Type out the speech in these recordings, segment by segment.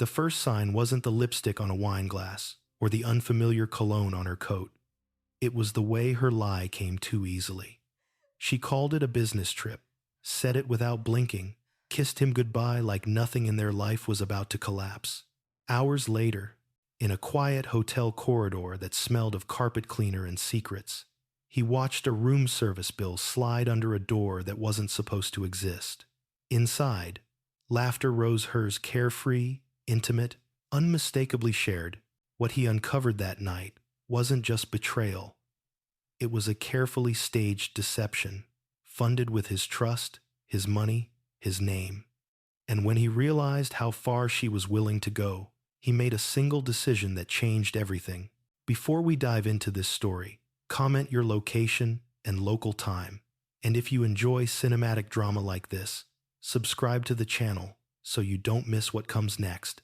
The first sign wasn't the lipstick on a wine glass or the unfamiliar cologne on her coat. It was the way her lie came too easily. She called it a business trip, said it without blinking, kissed him goodbye like nothing in their life was about to collapse. Hours later, in a quiet hotel corridor that smelled of carpet cleaner and secrets, he watched a room service bill slide under a door that wasn't supposed to exist. Inside, laughter rose hers carefree, intimate, unmistakably shared. What he uncovered that night wasn't just betrayal. It was a carefully staged deception, funded with his trust, his money, his name. And when he realized how far she was willing to go, he made a single decision that changed everything. Before we dive into this story, comment your location and local time. And if you enjoy cinematic drama like this, subscribe to the channel so you don't miss what comes next.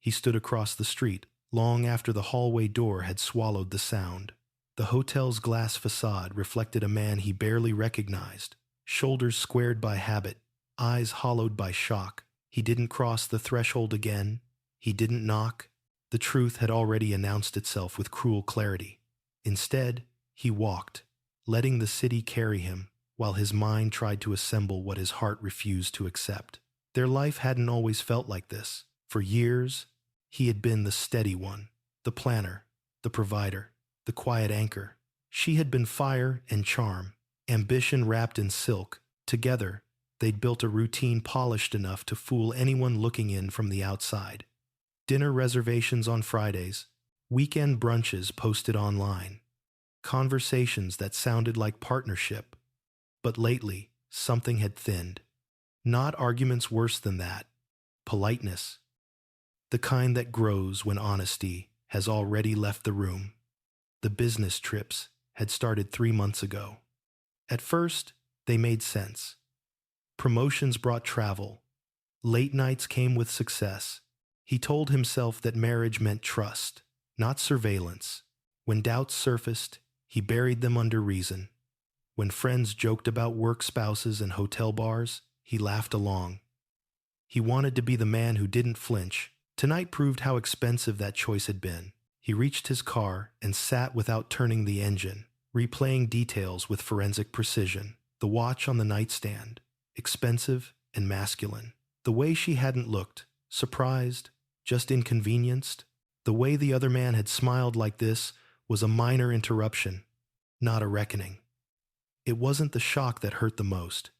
He stood across the street, long after the hallway door had swallowed the sound. The hotel's glass facade reflected a man he barely recognized, shoulders squared by habit, eyes hollowed by shock. He didn't cross the threshold again. He didn't knock. The truth had already announced itself with cruel clarity. Instead, he walked, letting the city carry him, while his mind tried to assemble what his heart refused to accept. Their life hadn't always felt like this. For years, he had been the steady one, the planner, the provider, the quiet anchor. She had been fire and charm, ambition wrapped in silk. Together, they'd built a routine polished enough to fool anyone looking in from the outside. Dinner reservations on Fridays, weekend brunches posted online, conversations that sounded like partnership. But lately, something had thinned. Not arguments worse than that. Politeness. The kind that grows when honesty has already left the room. The business trips had started 3 months ago. At first, they made sense. Promotions brought travel. Late nights came with success. He told himself that marriage meant trust, not surveillance. When doubts surfaced, he buried them under reason. When friends joked about work spouses and hotel bars, he laughed along. He wanted to be the man who didn't flinch. Tonight proved how expensive that choice had been. He reached his car and sat without turning the engine, replaying details with forensic precision. The watch on the nightstand, expensive and masculine. The way she hadn't looked, surprised, just inconvenienced. The way the other man had smiled like this was a minor interruption, not a reckoning. It wasn't the shock that hurt the most.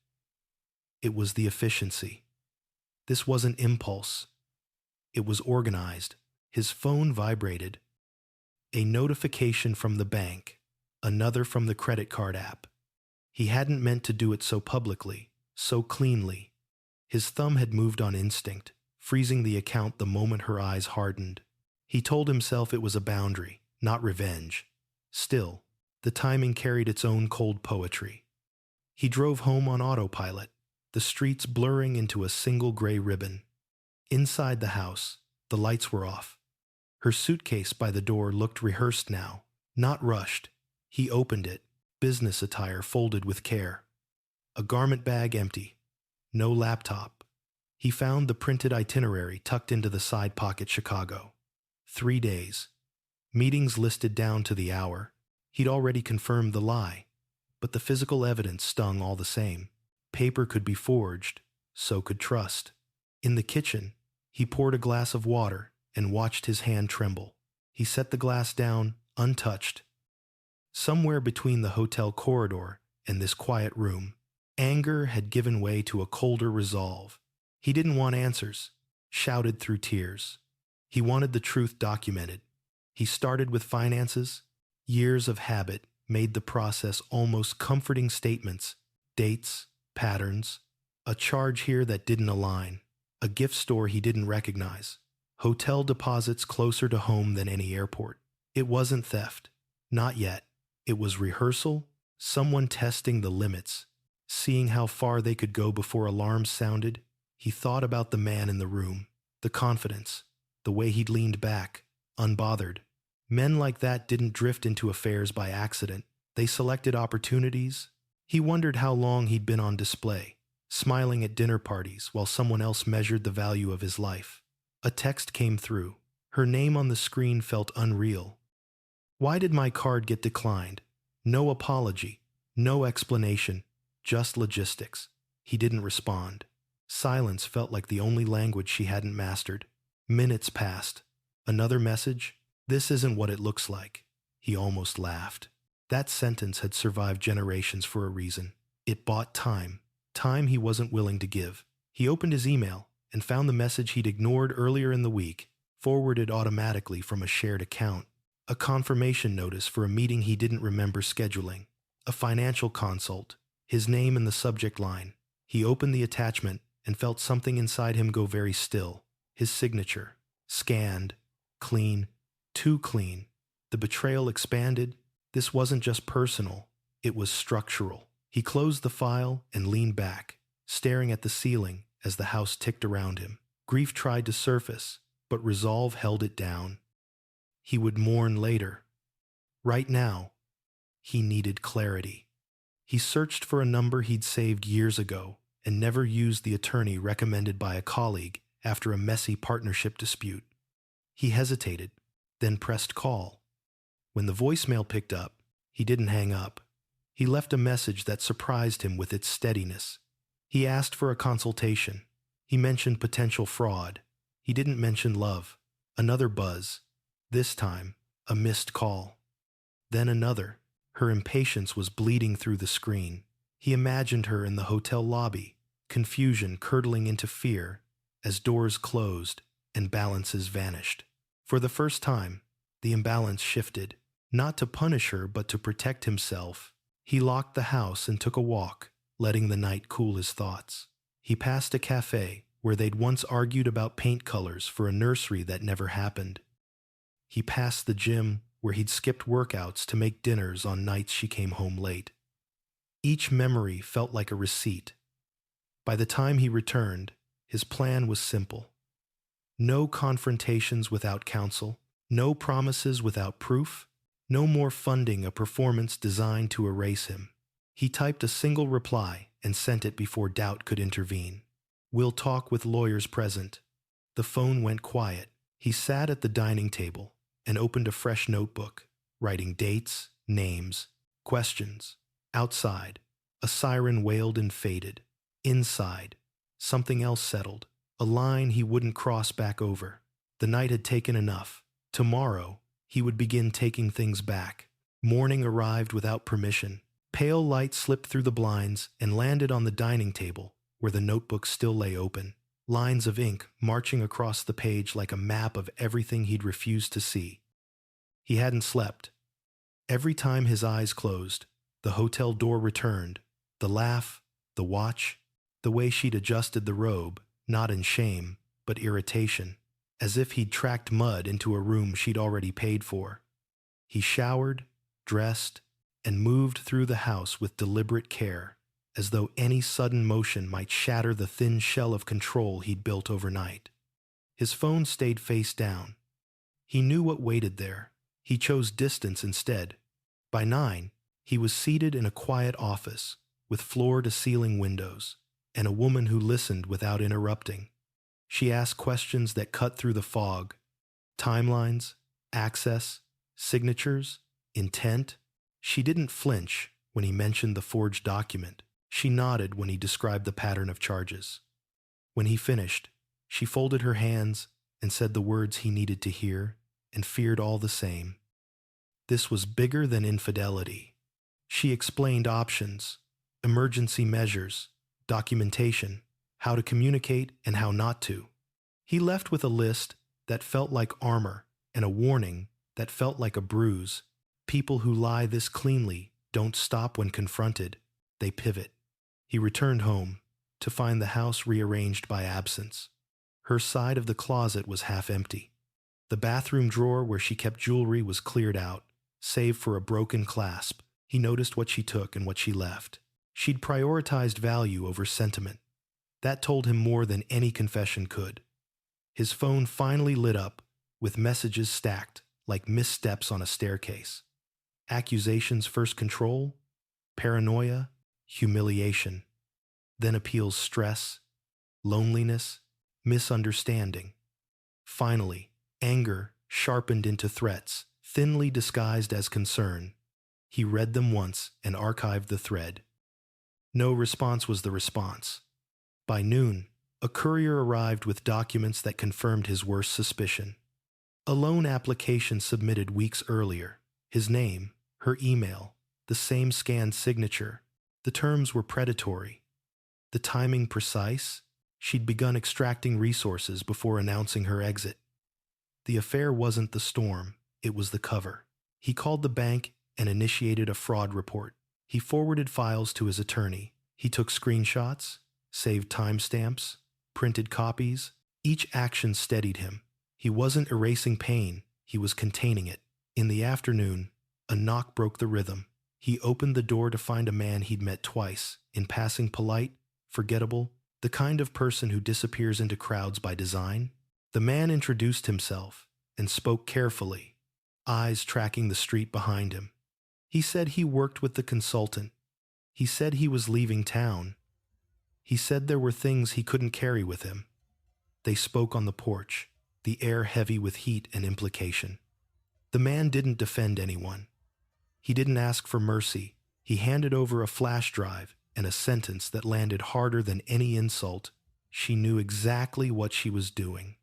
It was the efficiency. This wasn't impulse. It was organized. His phone vibrated. A notification from the bank, another from the credit card app. He hadn't meant to do it so publicly, so cleanly. His thumb had moved on instinct, freezing the account the moment her eyes hardened. He told himself it was a boundary, not revenge. Still, the timing carried its own cold poetry. He drove home on autopilot, the streets blurring into a single gray ribbon. Inside the house, the lights were off. Her suitcase by the door looked rehearsed now, not rushed. He opened it, business attire folded with care. A garment bag empty. No laptop. He found the printed itinerary tucked into the side pocket. Chicago. 3 days. Meetings listed down to the hour. He'd already confirmed the lie, but the physical evidence stung all the same. Paper could be forged, so could trust. In the kitchen, he poured a glass of water and watched his hand tremble. He set the glass down, untouched. Somewhere between the hotel corridor and this quiet room, anger had given way to a colder resolve. He didn't want answers, shouted through tears. He wanted the truth documented. He started with finances. Years of habit made the process almost comforting. Statements, dates, patterns, a charge here that didn't align, a gift store he didn't recognize, hotel deposits closer to home than any airport. It wasn't theft. Not yet. It was rehearsal, someone testing the limits, seeing how far they could go before alarms sounded. He thought about the man in the room, the confidence, the way he'd leaned back, unbothered. Men like that didn't drift into affairs by accident. They selected opportunities. He wondered how long he'd been on display, smiling at dinner parties while someone else measured the value of his life. A text came through. Her name on the screen felt unreal. Why did my card get declined? No apology, no explanation, just logistics. He didn't respond. Silence felt like the only language she hadn't mastered. Minutes passed. Another message? This isn't what it looks like. He almost laughed. That sentence had survived generations for a reason. It bought time. Time he wasn't willing to give. He opened his email and found the message he'd ignored earlier in the week, forwarded automatically from a shared account. A confirmation notice for a meeting he didn't remember scheduling. A financial consult. His name in the subject line. He opened the attachment and felt something inside him go very still. His signature. Scanned. Clean. Too clean. The betrayal expanded. This wasn't just personal. It was structural. He closed the file and leaned back, staring at the ceiling as the house ticked around him. Grief tried to surface, but resolve held it down. He would mourn later. Right now, he needed clarity. He searched for a number he'd saved years ago and never used the attorney recommended by a colleague after a messy partnership dispute. He hesitated, then pressed call. When the voicemail picked up, he didn't hang up. He left a message that surprised him with its steadiness. He asked for a consultation. He mentioned potential fraud. He didn't mention love. Another buzz. This time, a missed call. Then another. Her impatience was bleeding through the screen. He imagined her in the hotel lobby, confusion curdling into fear as doors closed and balances vanished. For the first time, the imbalance shifted, not to punish her but to protect himself. He locked the house and took a walk, letting the night cool his thoughts. He passed a cafe where they'd once argued about paint colors for a nursery that never happened. He passed the gym where he'd skipped workouts to make dinners on nights she came home late. Each memory felt like a receipt. By the time he returned, his plan was simple. No confrontations without counsel, no promises without proof, no more funding a performance designed to erase him. He typed a single reply and sent it before doubt could intervene. "We'll talk with lawyers present." The phone went quiet. He sat at the dining table and opened a fresh notebook, writing dates, names, questions. Outside, a siren wailed and faded. Inside, something else settled, a line he wouldn't cross back over. The night had taken enough. Tomorrow, he would begin taking things back. Morning arrived without permission. Pale light slipped through the blinds and landed on the dining table, where the notebook still lay open. Lines of ink marching across the page like a map of everything he'd refused to see. He hadn't slept. Every time his eyes closed, the hotel door returned. The laugh, the watch, the way she'd adjusted the robe, not in shame, but irritation, as if he'd tracked mud into a room she'd already paid for. He showered, dressed, and moved through the house with deliberate care, as though any sudden motion might shatter the thin shell of control he'd built overnight. His phone stayed face down. He knew what waited there. He chose distance instead. By 9, he was seated in a quiet office, with floor-to-ceiling windows, and a woman who listened without interrupting. She asked questions that cut through the fog. Timelines, access, signatures, intent. She didn't flinch when he mentioned the forged document. She nodded when he described the pattern of charges. When he finished, she folded her hands and said the words he needed to hear and feared all the same. This was bigger than infidelity. She explained options, emergency measures, documentation, how to communicate and how not to. He left with a list that felt like armor and a warning that felt like a bruise. People who lie this cleanly don't stop when confronted. They pivot. He returned home to find the house rearranged by absence. Her side of the closet was half empty. The bathroom drawer where she kept jewelry was cleared out, save for a broken clasp. He noticed what she took and what she left. She'd prioritized value over sentiment. That told him more than any confession could. His phone finally lit up, with messages stacked like missteps on a staircase. Accusations first control, paranoia, humiliation. Then appeals stress, loneliness, misunderstanding. Finally, anger sharpened into threats, thinly disguised as concern. He read them once and archived the thread. No response was the response. By noon, a courier arrived with documents that confirmed his worst suspicion. A loan application submitted weeks earlier. His name, her email, the same scanned signature. The terms were predatory. The timing precise. She'd begun extracting resources before announcing her exit. The affair wasn't the storm, it was the cover. He called the bank and initiated a fraud report. He forwarded files to his attorney. He took screenshots, saved timestamps, printed copies. Each action steadied him. He wasn't erasing pain, he was containing it. In the afternoon, a knock broke the rhythm. He opened the door to find a man he'd met twice, in passing polite, forgettable, the kind of person who disappears into crowds by design. The man introduced himself and spoke carefully, eyes tracking the street behind him. He said he worked with the consultant. He said he was leaving town. He said there were things he couldn't carry with him. They spoke on the porch, the air heavy with heat and implication. The man didn't defend anyone. He didn't ask for mercy. He handed over a flash drive and a sentence that landed harder than any insult. She knew exactly what she was doing.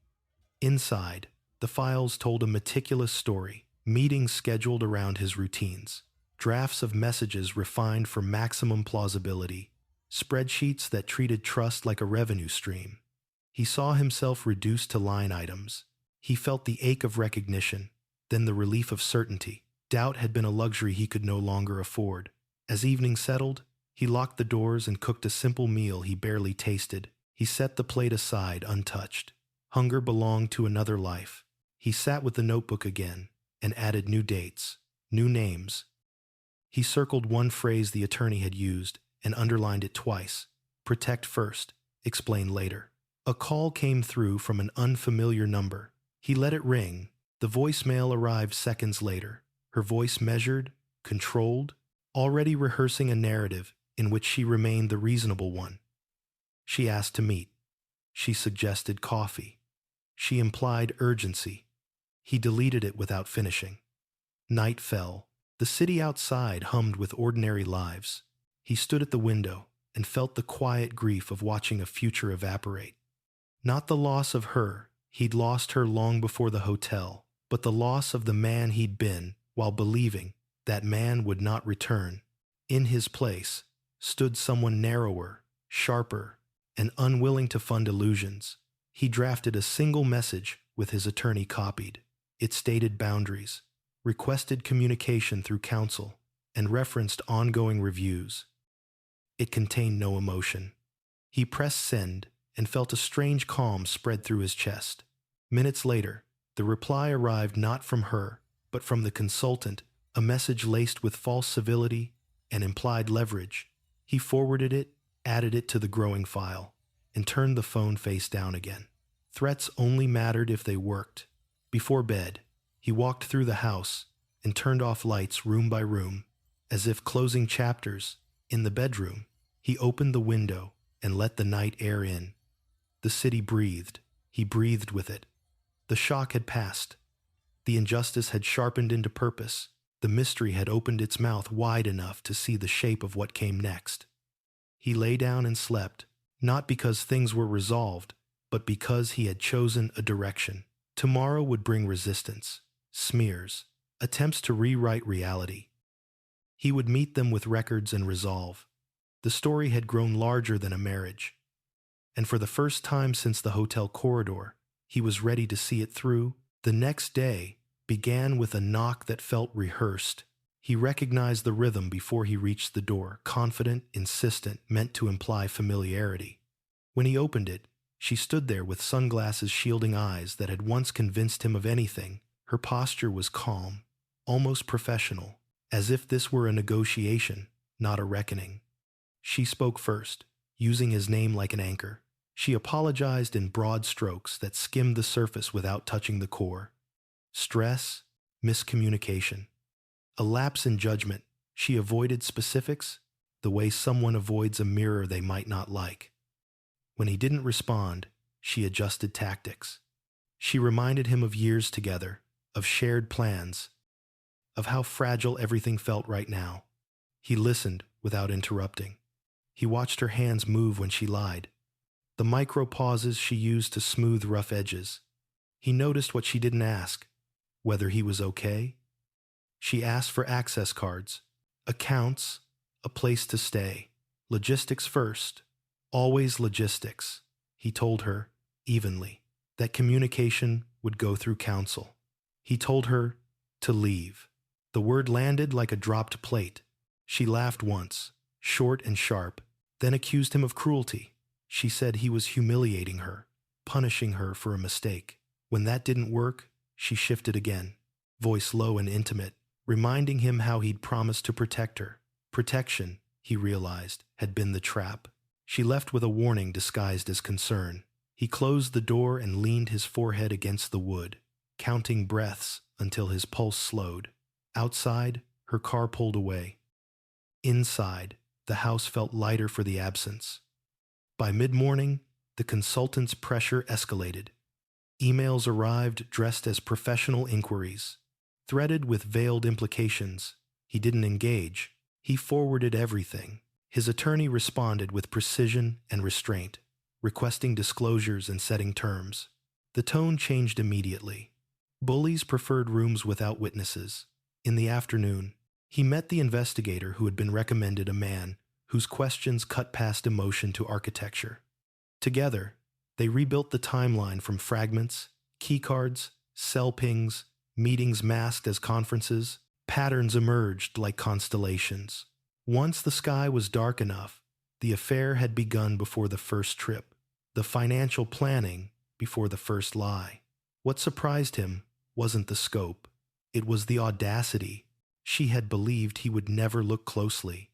Inside, the files told a meticulous story, meetings scheduled around his routines, drafts of messages refined for maximum plausibility, spreadsheets that treated trust like a revenue stream. He saw himself reduced to line items. He felt the ache of recognition, then the relief of certainty. Doubt had been a luxury he could no longer afford. As evening settled, he locked the doors and cooked a simple meal he barely tasted. He set the plate aside untouched. Hunger belonged to another life. He sat with the notebook again and added new dates, new names. He circled one phrase the attorney had used and underlined it twice. Protect first, explain later. A call came through from an unfamiliar number. He let it ring. The voicemail arrived seconds later. Her voice measured, controlled, already rehearsing a narrative in which she remained the reasonable one. She asked to meet. She suggested coffee. She implied urgency. He deleted it without finishing. Night fell. The city outside hummed with ordinary lives. He stood at the window and felt the quiet grief of watching a future evaporate. Not the loss of her, he'd lost her long before the hotel, but the loss of the man he'd been, while believing that man would not return. In his place stood someone narrower, sharper, and unwilling to fund illusions. He drafted a single message with his attorney copied. It stated boundaries, requested communication through counsel, and referenced ongoing reviews. It contained no emotion. He pressed send and felt a strange calm spread through his chest. Minutes later, the reply arrived not from her, but from the consultant, a message laced with false civility and implied leverage. He forwarded it, added it to the growing file, and turned the phone face down again. Threats only mattered if they worked. Before bed, he walked through the house and turned off lights room by room, as if closing chapters. In the bedroom, he opened the window and let the night air in. The city breathed. He breathed with it. The shock had passed. The injustice had sharpened into purpose. The mystery had opened its mouth wide enough to see the shape of what came next. He lay down and slept, not because things were resolved, but because he had chosen a direction. Tomorrow would bring resistance, smears, attempts to rewrite reality. He would meet them with records and resolve. The story had grown larger than a marriage. And for the first time since the hotel corridor, he was ready to see it through. The next day began with a knock that felt rehearsed. He recognized the rhythm before he reached the door, confident, insistent, meant to imply familiarity. When he opened it, she stood there with sunglasses shielding eyes that had once convinced him of anything. Her posture was calm, almost professional, as if this were a negotiation, not a reckoning. She spoke first, using his name like an anchor. She apologized in broad strokes that skimmed the surface without touching the core. Stress, miscommunication, a lapse in judgment. She avoided specifics the way someone avoids a mirror they might not like. When he didn't respond, she adjusted tactics. She reminded him of years together, of shared plans, of how fragile everything felt right now. He listened without interrupting. He watched her hands move when she lied, the micro pauses she used to smooth rough edges. He noticed what she didn't ask, whether he was okay. She asked for access cards, accounts, a place to stay. Logistics first, always logistics, he told her, evenly, that communication would go through counsel. He told her to leave. The word landed like a dropped plate. She laughed once, short and sharp, then accused him of cruelty. She said he was humiliating her, punishing her for a mistake. When that didn't work, she shifted again, voice low and intimate, reminding him how he'd promised to protect her. Protection, he realized, had been the trap. She left with a warning disguised as concern. He closed the door and leaned his forehead against the wood, counting breaths until his pulse slowed. Outside, her car pulled away. Inside, the house felt lighter for the absence. By mid-morning, the consultant's pressure escalated. Emails arrived dressed as professional inquiries, threaded with veiled implications. He didn't engage. He forwarded everything. His attorney responded with precision and restraint, requesting disclosures and setting terms. The tone changed immediately. Bullies preferred rooms without witnesses. In the afternoon, he met the investigator who had been recommended, a man whose questions cut past emotion to architecture. Together, they rebuilt the timeline from fragments, keycards, cell pings, meetings masked as conferences. Patterns emerged like constellations. Once the sky was dark enough, the affair had begun before the first trip, the financial planning before the first lie. What surprised him wasn't the scope, it was the audacity. She had believed he would never look closely.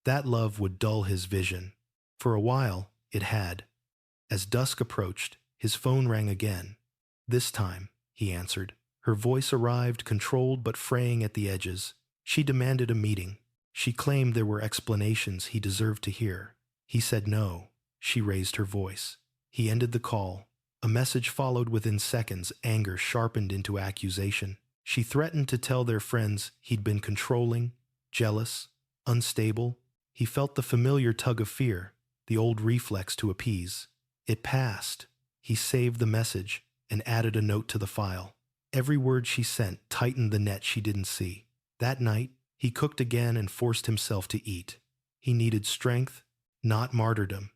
That love would dull his vision. For a while, it had. As dusk approached, his phone rang again. This time, he answered. Her voice arrived, controlled but fraying at the edges. She demanded a meeting. She claimed there were explanations he deserved to hear. He said no. She raised her voice. He ended the call. A message followed within seconds, anger sharpened into accusation. She threatened to tell their friends he'd been controlling, jealous, unstable. He felt the familiar tug of fear, the old reflex to appease. It passed. He saved the message and added a note to the file. Every word she sent tightened the net she didn't see. That night, he cooked again and forced himself to eat. He needed strength, not martyrdom.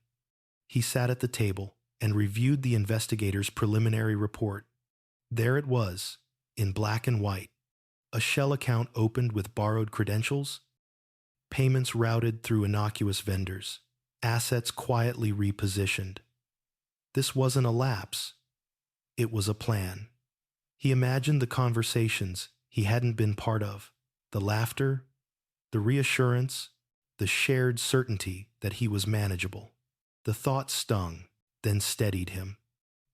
He sat at the table and reviewed the investigator's preliminary report. There it was, in black and white. A shell account opened with borrowed credentials, payments routed through innocuous vendors, assets quietly repositioned. This wasn't a lapse. It was a plan. He imagined the conversations he hadn't been part of, the laughter, the reassurance, the shared certainty that he was manageable. The thought stung, then steadied him.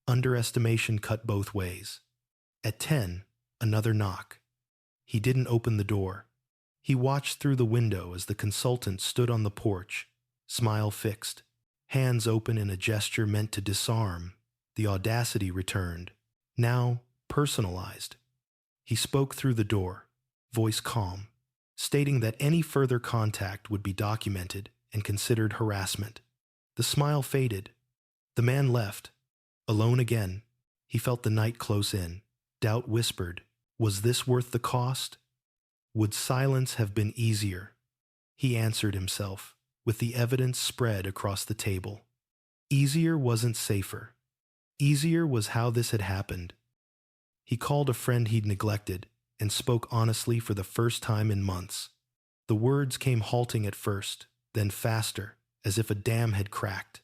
Underestimation cut both ways. At 10, another knock. He didn't open the door. He watched through the window as the consultant stood on the porch, smile fixed, hands open in a gesture meant to disarm. The audacity returned, now personalized. He spoke through the door, voice calm, stating that any further contact would be documented and considered harassment. The smile faded. The man left. Alone again, he felt the night close in. Doubt whispered, was this worth the cost? Would silence have been easier? He answered himself, with the evidence spread across the table. Easier wasn't safer. Easier was how this had happened. He called a friend he'd neglected and spoke honestly for the first time in months. The words came halting at first, then faster, as if a dam had cracked.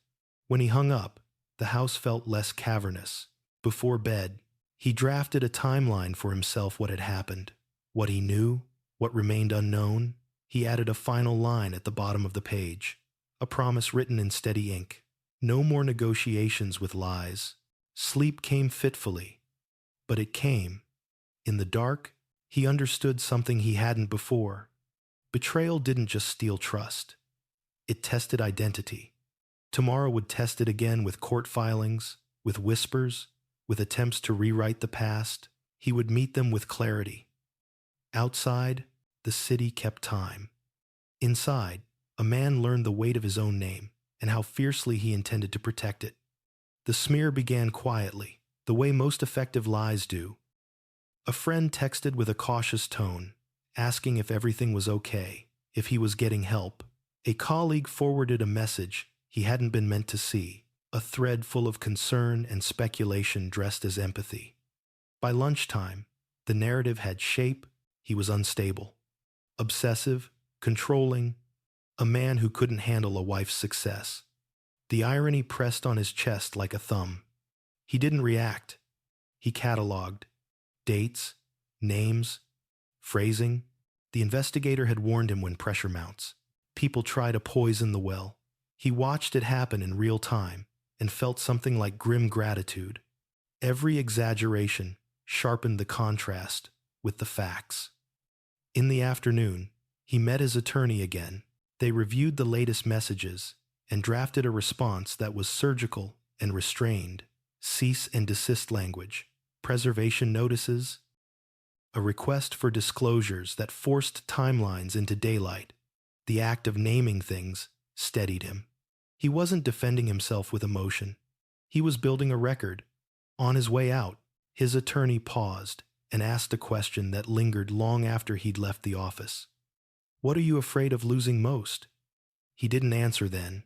When he hung up, the house felt less cavernous. Before bed, he drafted a timeline for himself: what had happened, what he knew, what remained unknown. He added a final line at the bottom of the page, a promise written in steady ink. No more negotiations with lies. Sleep came fitfully, but it came. In the dark, he understood something he hadn't before. Betrayal didn't just steal trust. It tested identity. Tomorrow would test it again with court filings, with whispers, with attempts to rewrite the past, he would meet them with clarity. Outside, the city kept time. Inside, a man learned the weight of his own name and how fiercely he intended to protect it. The smear began quietly, the way most effective lies do. A friend texted with a cautious tone, asking if everything was okay, if he was getting help. A colleague forwarded a message he hadn't been meant to see, a thread full of concern and speculation dressed as empathy. By lunchtime, the narrative had shape. He was unstable, obsessive, controlling, a man who couldn't handle a wife's success. The irony pressed on his chest like a thumb. He didn't react. He cataloged dates, names, phrasing. The investigator had warned him when pressure mounts. People try to poison the well. He watched it happen in real time and felt something like grim gratitude. Every exaggeration sharpened the contrast with the facts. In the afternoon, he met his attorney again. They reviewed the latest messages and drafted a response that was surgical and restrained. Cease and desist language, preservation notices, a request for disclosures that forced timelines into daylight. The act of naming things steadied him. He wasn't defending himself with emotion. He was building a record. On his way out, his attorney paused and asked a question that lingered long after he'd left the office. "What are you afraid of losing most?" He didn't answer then.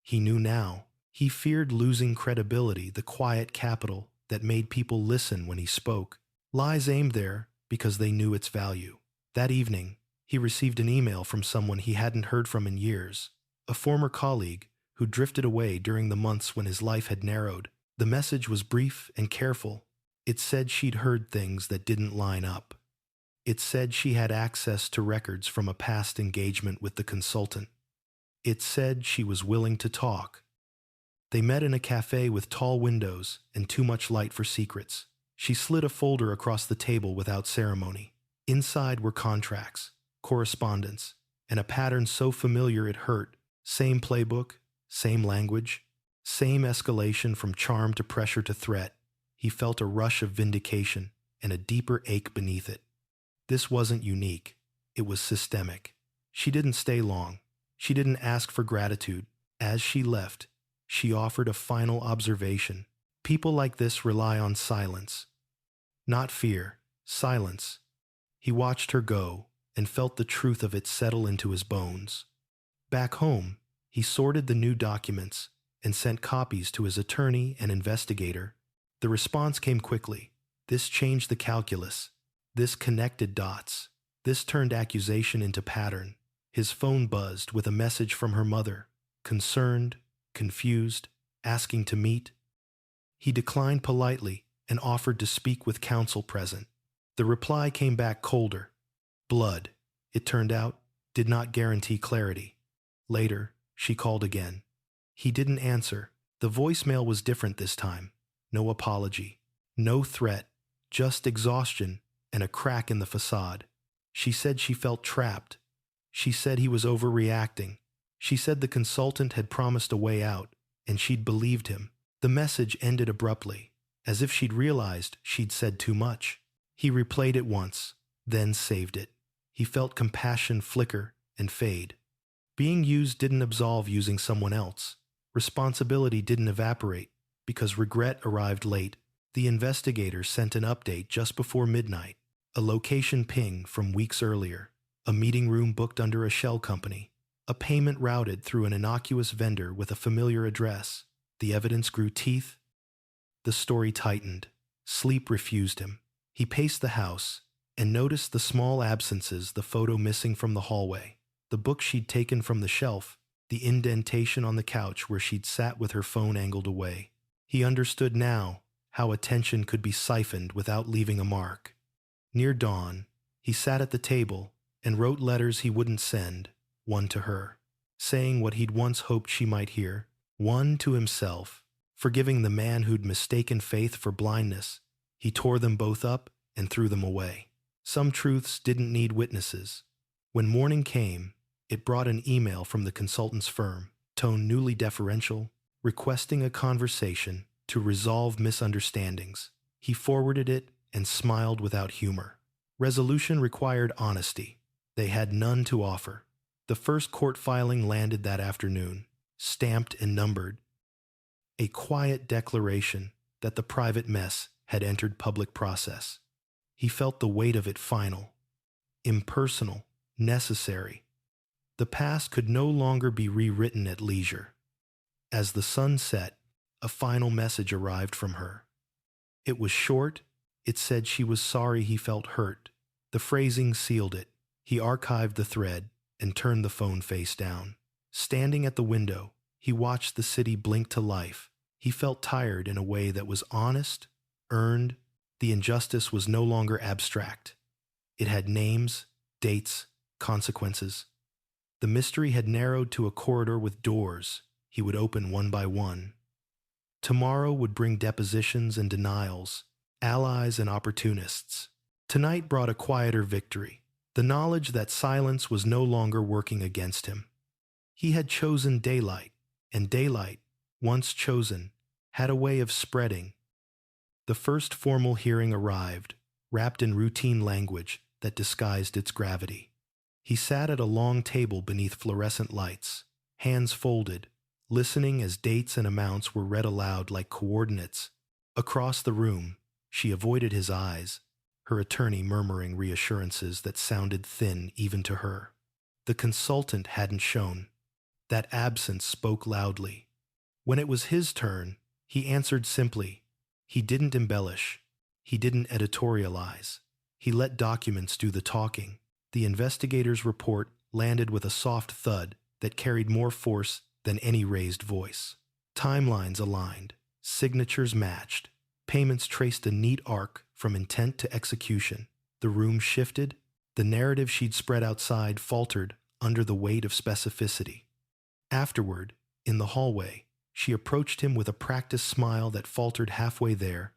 He knew now. He feared losing credibility, the quiet capital that made people listen when he spoke. Lies aimed there because they knew its value. That evening, he received an email from someone he hadn't heard from in years, a former colleague who drifted away during the months when his life had narrowed. The message was brief and careful. It said she'd heard things that didn't line up. It said she had access to records from a past engagement with the consultant. It said she was willing to talk. They met in a cafe with tall windows and too much light for secrets. She slid a folder across the table without ceremony. Inside were contracts, correspondence, and a pattern so familiar it hurt. Same playbook, same language, same escalation from charm to pressure to threat. He felt a rush of vindication and a deeper ache beneath it. This wasn't unique. It was systemic. She didn't stay long. She didn't ask for gratitude. As she left, she offered a final observation. People like this rely on silence. Not fear, silence. He watched her go and felt the truth of it settle into his bones. Back home, he sorted the new documents and sent copies to his attorney and investigator. The response came quickly. This changed the calculus. This connected dots. This turned accusation into pattern. His phone buzzed with a message from her mother, concerned, confused, asking to meet. He declined politely and offered to speak with counsel present. The reply came back colder. Blood, it turned out, did not guarantee clarity. Later, she called again. He didn't answer. The voicemail was different this time. No apology, no threat, just exhaustion and a crack in the facade. She said she felt trapped. She said he was overreacting. She said the consultant had promised a way out, and she'd believed him. The message ended abruptly, as if she'd realized she'd said too much. He replayed it once, then saved it. He felt compassion flicker and fade. Being used didn't absolve using someone else. Responsibility didn't evaporate, because regret arrived late. The investigator sent an update just before midnight, a location ping from weeks earlier, a meeting room booked under a shell company, a payment routed through an innocuous vendor with a familiar address. The evidence grew teeth. The story tightened. Sleep refused him. He paced the house and noticed the small absences, the photo missing from the hallway, the book she'd taken from the shelf, the indentation on the couch where she'd sat with her phone angled away. He understood now how attention could be siphoned without leaving a mark. Near dawn, he sat at the table and wrote letters he wouldn't send, one to her, saying what he'd once hoped she might hear, one to himself, forgiving the man who'd mistaken faith for blindness. He tore them both up and threw them away. Some truths didn't need witnesses. When morning came, it brought an email from the consultant's firm, tone newly deferential, requesting a conversation to resolve misunderstandings. He forwarded it and smiled without humor. Resolution required honesty. They had none to offer. The first court filing landed that afternoon, stamped and numbered, a quiet declaration that the private mess had entered public process. He felt the weight of it final, impersonal, necessary. The past could no longer be rewritten at leisure. As the sun set, a final message arrived from her. It was short. It said she was sorry he felt hurt. The phrasing sealed it. He archived the thread and turned the phone face down. Standing at the window, he watched the city blink to life. He felt tired in a way that was honest, earned. The injustice was no longer abstract. It had names, dates, consequences. The mystery had narrowed to a corridor with doors he would open one by one. Tomorrow would bring depositions and denials, allies and opportunists. Tonight brought a quieter victory, the knowledge that silence was no longer working against him. He had chosen daylight, and daylight, once chosen, had a way of spreading. The first formal hearing arrived, wrapped in routine language that disguised its gravity. He sat at a long table beneath fluorescent lights, hands folded, listening as dates and amounts were read aloud like coordinates. Across the room, she avoided his eyes, her attorney murmuring reassurances that sounded thin even to her. The consultant hadn't shown. That absence spoke loudly. When it was his turn, he answered simply. He didn't embellish. He didn't editorialize. He let documents do the talking. The investigator's report landed with a soft thud that carried more force than any raised voice. Timelines aligned, signatures matched, payments traced a neat arc from intent to execution. The room shifted. The narrative she'd spread outside faltered under the weight of specificity. Afterward, in the hallway, she approached him with a practiced smile that faltered halfway there.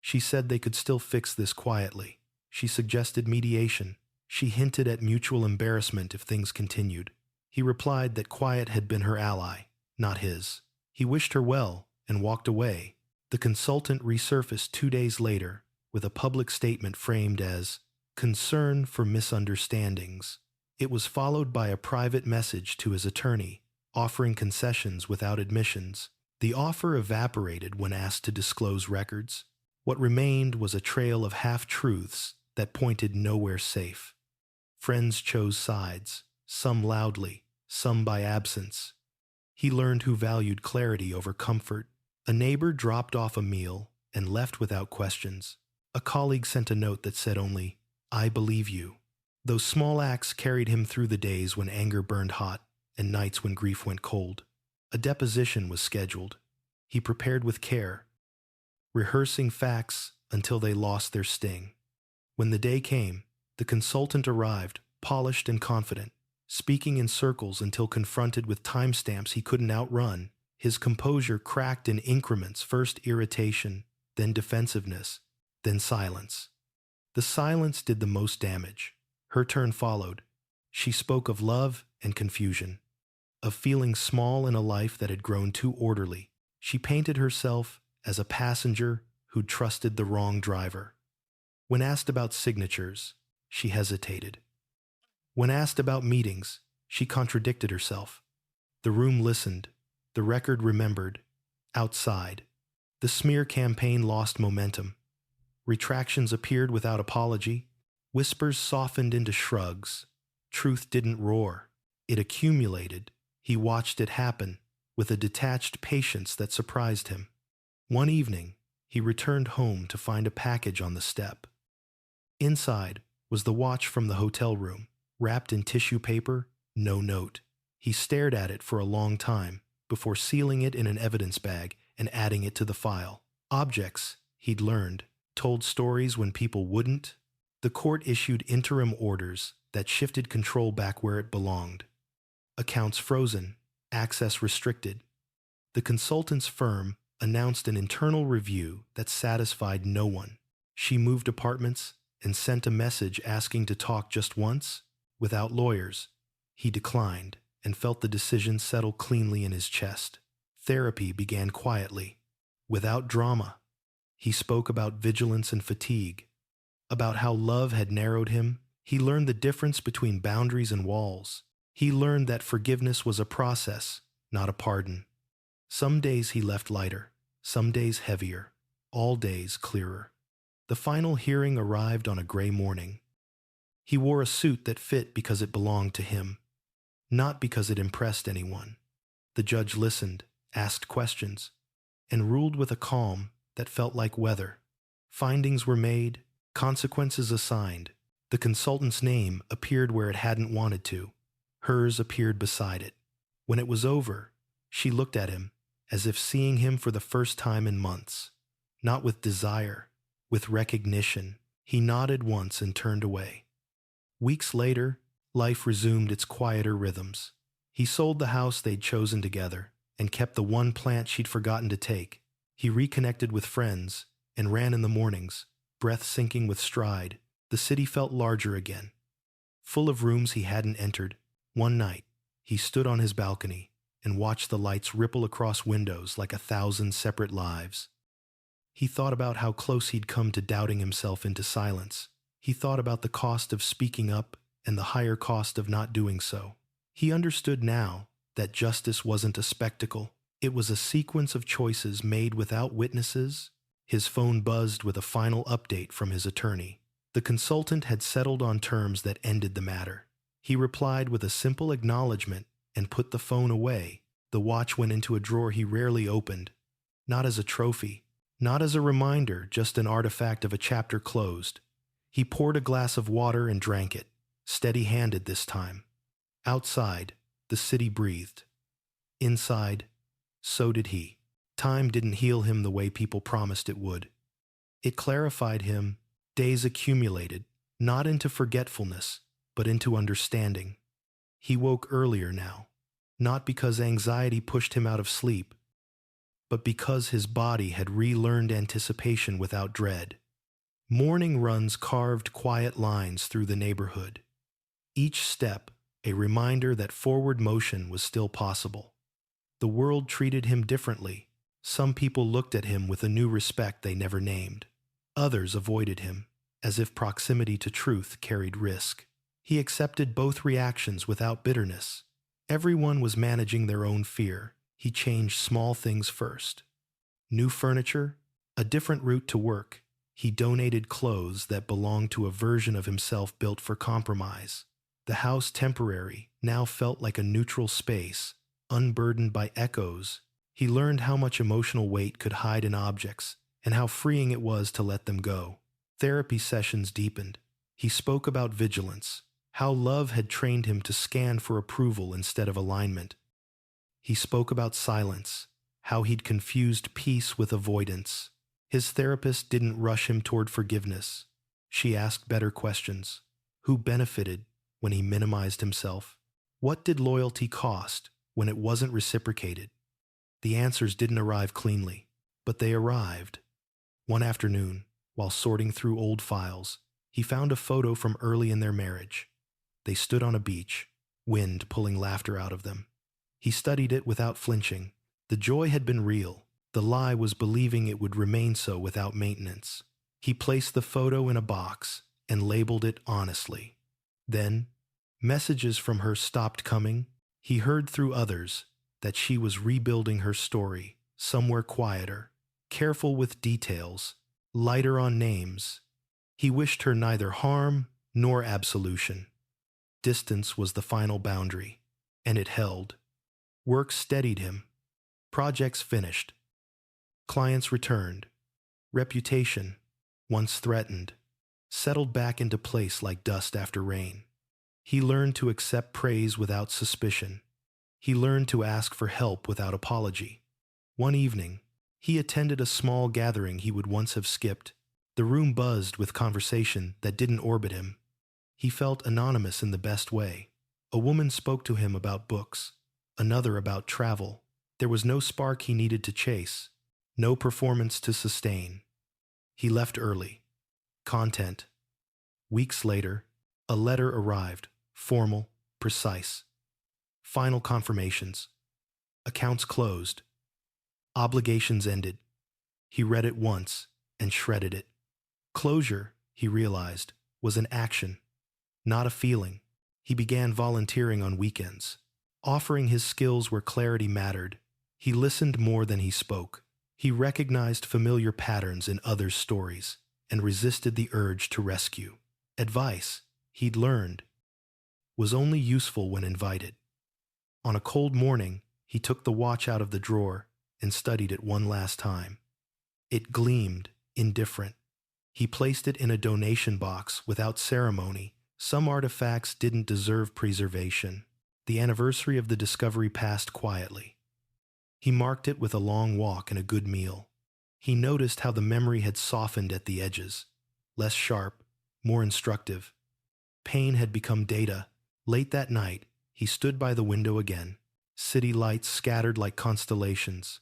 She said they could still fix this quietly. She suggested mediation. She hinted at mutual embarrassment if things continued. He replied that quiet had been her ally, not his. He wished her well and walked away. The consultant resurfaced 2 days later with a public statement framed as concern for misunderstandings. It was followed by a private message to his attorney, offering concessions without admissions. The offer evaporated when asked to disclose records. What remained was a trail of half-truths that pointed nowhere safe. Friends chose sides, some loudly, some by absence. He learned who valued clarity over comfort. A neighbor dropped off a meal and left without questions. A colleague sent a note that said only, "I believe you." Those small acts carried him through the days when anger burned hot and nights when grief went cold. A deposition was scheduled. He prepared with care, rehearsing facts until they lost their sting. When the day came, the consultant arrived, polished and confident, speaking in circles until confronted with timestamps he couldn't outrun. His composure cracked in increments, first irritation, then defensiveness, then silence. The silence did the most damage. Her turn followed. She spoke of love and confusion, of feeling small in a life that had grown too orderly. She painted herself as a passenger who'd trusted the wrong driver. When asked about signatures, she hesitated. When asked about meetings, she contradicted herself. The room listened. The record remembered. Outside, the smear campaign lost momentum. Retractions appeared without apology. Whispers softened into shrugs. Truth didn't roar. It accumulated. He watched it happen with a detached patience that surprised him. One evening, he returned home to find a package on the step. Inside was the watch from the hotel room, wrapped in tissue paper, no note. He stared at it for a long time before sealing it in an evidence bag and adding it to the file. Objects, he'd learned, told stories when people wouldn't. The court issued interim orders that shifted control back where it belonged. Accounts frozen, access restricted. The consultant's firm announced an internal review that satisfied no one. She moved apartments and sent a message asking to talk just once, without lawyers. He declined and felt the decision settle cleanly in his chest. Therapy began quietly. without drama. He spoke about vigilance and fatigue, about how love had narrowed him. He learned the difference between boundaries and walls. He learned that forgiveness was a process, not a pardon. Some days he left lighter, some days heavier, all days clearer. The final hearing arrived on a gray morning. He wore a suit that fit because it belonged to him, not because it impressed anyone. The judge listened, asked questions, and ruled with a calm that felt like weather. Findings were made, consequences assigned. The consultant's name appeared where it hadn't wanted to. Hers appeared beside it. When it was over, she looked at him, as if seeing him for the first time in months. Not with desire, with recognition. He nodded once and turned away. Weeks later, life resumed its quieter rhythms. He sold the house they'd chosen together and kept the one plant she'd forgotten to take. He reconnected with friends and ran in the mornings, breath sinking with stride. The city felt larger again, full of rooms he hadn't entered. One night, he stood on his balcony and watched the lights ripple across windows like 1,000 separate lives. He thought about how close he'd come to doubting himself into silence. He thought about the cost of speaking up and the higher cost of not doing so. He understood now that justice wasn't a spectacle. It was a sequence of choices made without witnesses. His phone buzzed with a final update from his attorney. The consultant had settled on terms that ended the matter. He replied with a simple acknowledgement and put the phone away. The watch went into a drawer he rarely opened. Not as a trophy, not as a reminder, just an artifact of a chapter closed. He poured a glass of water and drank it, steady-handed this time. Outside, the city breathed. Inside, so did he. Time didn't heal him the way people promised it would. It clarified him. Days accumulated, not into forgetfulness, but into understanding. He woke earlier now, not because anxiety pushed him out of sleep, but because his body had relearned anticipation without dread. Morning runs carved quiet lines through the neighborhood. Each step, a reminder that forward motion was still possible. The world treated him differently. Some people looked at him with a new respect they never named. Others avoided him, as if proximity to truth carried risk. He accepted both reactions without bitterness. Everyone was managing their own fear. He changed small things first. New furniture, a different route to work. He donated clothes that belonged to a version of himself built for compromise. The house, temporary, now felt like a neutral space, unburdened by echoes. He learned how much emotional weight could hide in objects, and how freeing it was to let them go. Therapy sessions deepened. He spoke about vigilance, how love had trained him to scan for approval instead of alignment. He spoke about silence, how he'd confused peace with avoidance. His therapist didn't rush him toward forgiveness. She asked better questions. Who benefited when he minimized himself? What did loyalty cost when it wasn't reciprocated? The answers didn't arrive cleanly, but they arrived. One afternoon, while sorting through old files, he found a photo from early in their marriage. They stood on a beach, wind pulling laughter out of them. He studied it without flinching. The joy had been real. The lie was believing it would remain so without maintenance. He placed the photo in a box and labeled it honestly. Then, messages from her stopped coming. He heard through others that she was rebuilding her story, somewhere quieter, careful with details, lighter on names. He wished her neither harm nor absolution. Distance was the final boundary, and it held. Work steadied him. Projects finished. Clients returned. Reputation, once threatened, settled back into place like dust after rain. He learned to accept praise without suspicion. He learned to ask for help without apology. One evening, he attended a small gathering he would once have skipped. The room buzzed with conversation that didn't orbit him. He felt anonymous in the best way. A woman spoke to him about books, another about travel. There was no spark he needed to chase, no performance to sustain. He left early. Content. Weeks later, a letter arrived, formal, precise. Final confirmations. Accounts closed. Obligations ended. He read it once and shredded it. Closure, he realized, was an action, not a feeling. He began volunteering on weekends, offering his skills where clarity mattered. He listened more than he spoke. He recognized familiar patterns in others' stories and resisted the urge to rescue. Advice, he'd learned, was only useful when invited. On a cold morning, he took the watch out of the drawer and studied it one last time. It gleamed, indifferent. He placed it in a donation box without ceremony. Some artifacts didn't deserve preservation. The anniversary of the discovery passed quietly. He marked it with a long walk and a good meal. He noticed how the memory had softened at the edges, less sharp, more instructive. Pain had become data. Late that night, he stood by the window again, city lights scattered like constellations.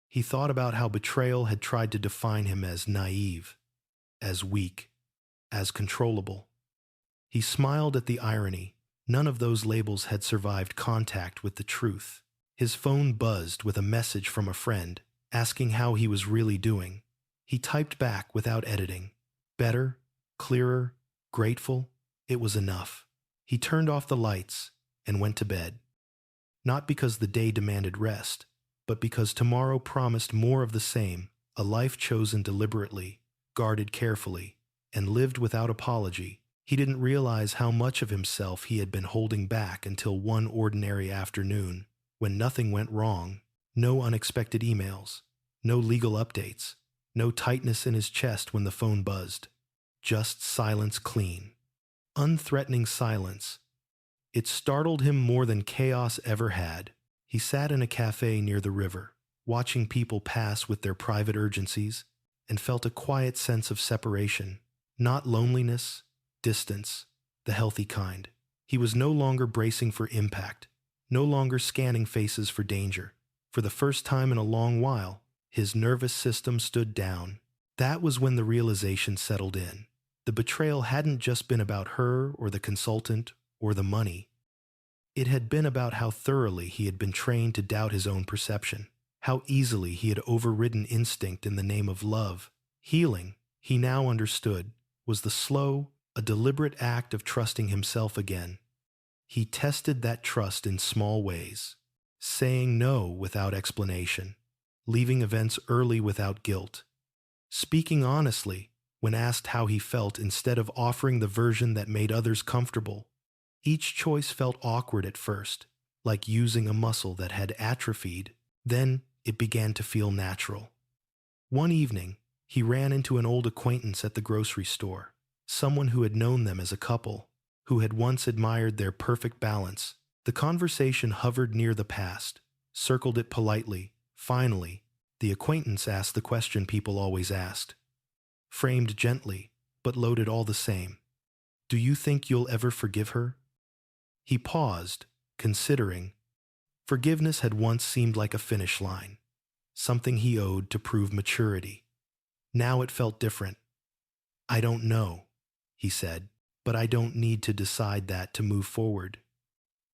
He thought about how betrayal had tried to define him as naive, as weak, as controllable. He smiled at the irony. None of those labels had survived contact with the truth. His phone buzzed with a message from a friend, asking how he was really doing. He typed back without editing. Better, clearer, grateful. It was enough. He turned off the lights and went to bed. Not because the day demanded rest, but because tomorrow promised more of the same, a life chosen deliberately, guarded carefully, and lived without apology. He didn't realize how much of himself he had been holding back until one ordinary afternoon, when nothing went wrong. No unexpected emails, no legal updates, no tightness in his chest when the phone buzzed. Just silence clean. Unthreatening silence. It startled him more than chaos ever had. He sat in a cafe near the river, watching people pass with their private urgencies, and felt a quiet sense of separation. Not loneliness, distance, the healthy kind. He was no longer bracing for impact, no longer scanning faces for danger. For the first time in a long while, his nervous system stood down. That was when the realization settled in. The betrayal hadn't just been about her or the consultant or the money. It had been about how thoroughly he had been trained to doubt his own perception, how easily he had overridden instinct in the name of love. Healing, he now understood, was the slow, a deliberate act of trusting himself again. He tested that trust in small ways, saying no without explanation, leaving events early without guilt, speaking honestly when asked how he felt instead of offering the version that made others comfortable. Each choice felt awkward at first, like using a muscle that had atrophied. Then it began to feel natural. One evening, he ran into an old acquaintance at the grocery store, someone who had known them as a couple, who had once admired their perfect balance. The conversation hovered near the past, circled it politely. Finally, the acquaintance asked the question people always asked, framed gently, but loaded all the same. Do you think you'll ever forgive her? He paused, considering. Forgiveness had once seemed like a finish line, something he owed to prove maturity. Now it felt different. I don't know, he said, but I don't need to decide that to move forward.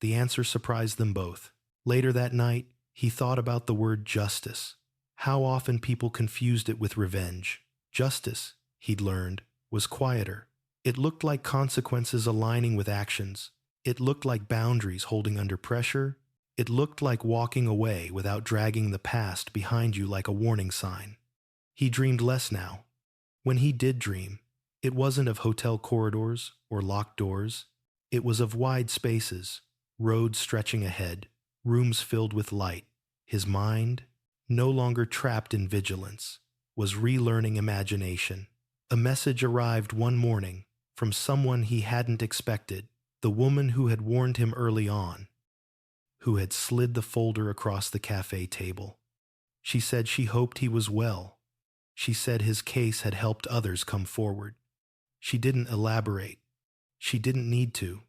The answer surprised them both. Later that night, he thought about the word justice. How often people confused it with revenge. Justice, he'd learned, was quieter. It looked like consequences aligning with actions. It looked like boundaries holding under pressure. It looked like walking away without dragging the past behind you like a warning sign. He dreamed less now. When he did dream, it wasn't of hotel corridors or locked doors. It was of wide spaces, roads stretching ahead, rooms filled with light. His mind, no longer trapped in vigilance, was relearning imagination. A message arrived one morning from someone he hadn't expected, the woman who had warned him early on, who had slid the folder across the cafe table. She said she hoped he was well. She said his case had helped others come forward. She didn't elaborate. She didn't need to.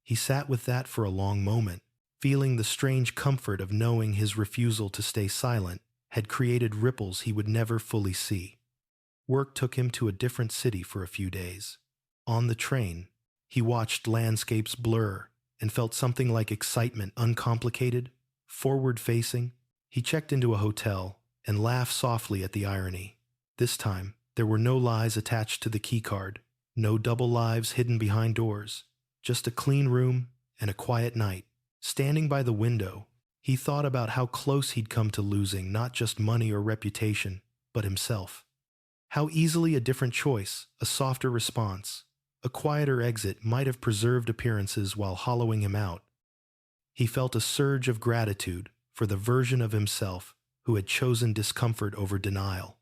He sat with that for a long moment, feeling the strange comfort of knowing his refusal to stay silent had created ripples he would never fully see. Work took him to a different city for a few days. On the train, he watched landscapes blur and felt something like excitement, uncomplicated, forward-facing. He checked into a hotel and laugh softly at the irony. This time, there were no lies attached to the keycard, no double lives hidden behind doors, just a clean room and a quiet night. Standing by the window, he thought about how close he'd come to losing not just money or reputation, but himself. How easily a different choice, a softer response, a quieter exit might have preserved appearances while hollowing him out. He felt a surge of gratitude for the version of himself who had chosen discomfort over denial.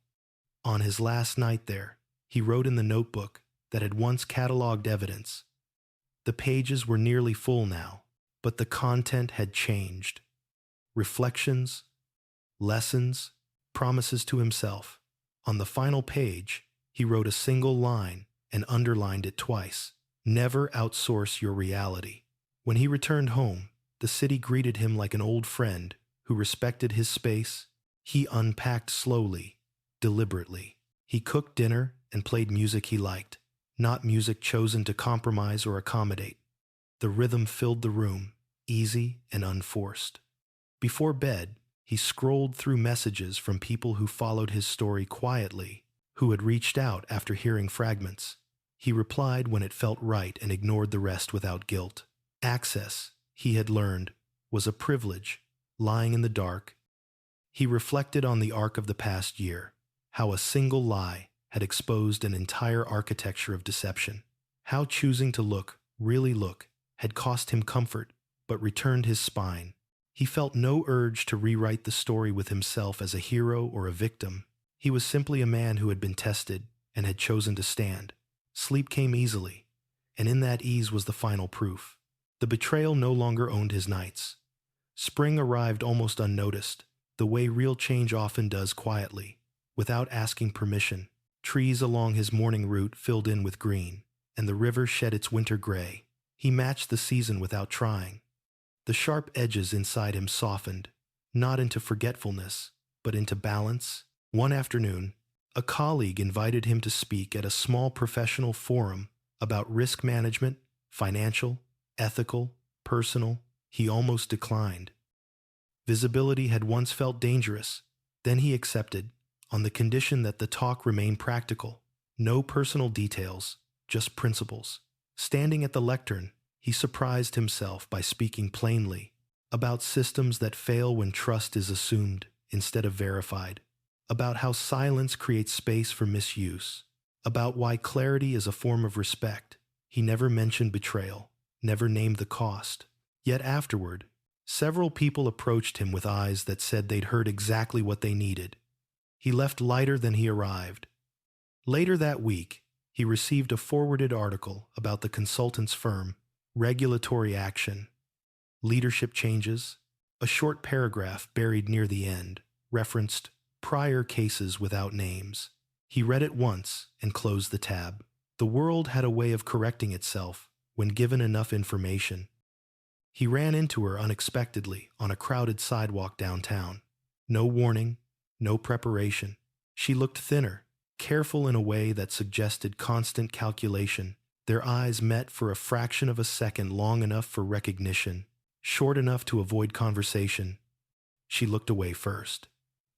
On his last night there, he wrote in the notebook that had once cataloged evidence. The pages were nearly full now, but the content had changed. Reflections, lessons, promises to himself. On the final page, he wrote a single line and underlined it twice. Never outsource your reality. When he returned home, the city greeted him like an old friend who respected his space. He unpacked slowly, deliberately. He cooked dinner and played music he liked, not music chosen to compromise or accommodate. The rhythm filled the room, easy and unforced. Before bed, he scrolled through messages from people who followed his story quietly, who had reached out after hearing fragments. He replied when it felt right and ignored the rest without guilt. Access, he had learned, was a privilege, lying in the dark. He reflected on the arc of the past year, how a single lie had exposed an entire architecture of deception, how choosing to look, really look, had cost him comfort, but returned his spine. He felt no urge to rewrite the story with himself as a hero or a victim. He was simply a man who had been tested and had chosen to stand. Sleep came easily, and in that ease was the final proof. The betrayal no longer owned his nights. Spring arrived almost unnoticed, the way real change often does quietly, without asking permission. Trees along his morning route filled in with green, and the river shed its winter gray. He matched the season without trying. The sharp edges inside him softened, not into forgetfulness, but into balance. One afternoon, a colleague invited him to speak at a small professional forum about risk management, financial, ethical, personal. He almost declined. Visibility had once felt dangerous. Then he accepted, on the condition that the talk remain practical. No personal details, just principles. Standing at the lectern, he surprised himself by speaking plainly about systems that fail when trust is assumed instead of verified, about how silence creates space for misuse, about why clarity is a form of respect. He never mentioned betrayal, never named the cost. Yet afterward, several people approached him with eyes that said they'd heard exactly what they needed. He left lighter than he arrived. Later that week, he received a forwarded article about the consultant's firm, regulatory action, leadership changes. A short paragraph buried near the end referenced prior cases without names. He read it once and closed the tab. The world had a way of correcting itself when given enough information. He ran into her unexpectedly on a crowded sidewalk downtown. No warning, no preparation. She looked thinner, careful in a way that suggested constant calculation. Their eyes met for a fraction of a second, long enough for recognition, short enough to avoid conversation. She looked away first.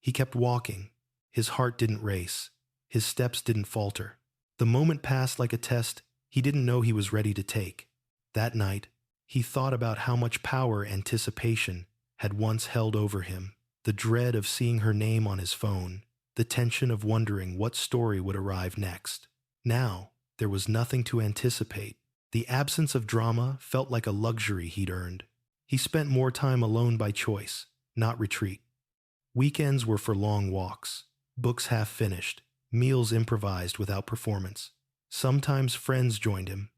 He kept walking. His heart didn't race. His steps didn't falter. The moment passed like a test he didn't know he was ready to take. That night, he thought about how much power anticipation had once held over him. The dread of seeing her name on his phone, the tension of wondering what story would arrive next. Now, there was nothing to anticipate. The absence of drama felt like a luxury he'd earned. He spent more time alone by choice, not retreat. Weekends were for long walks, books half finished, meals improvised without performance. Sometimes friends joined him,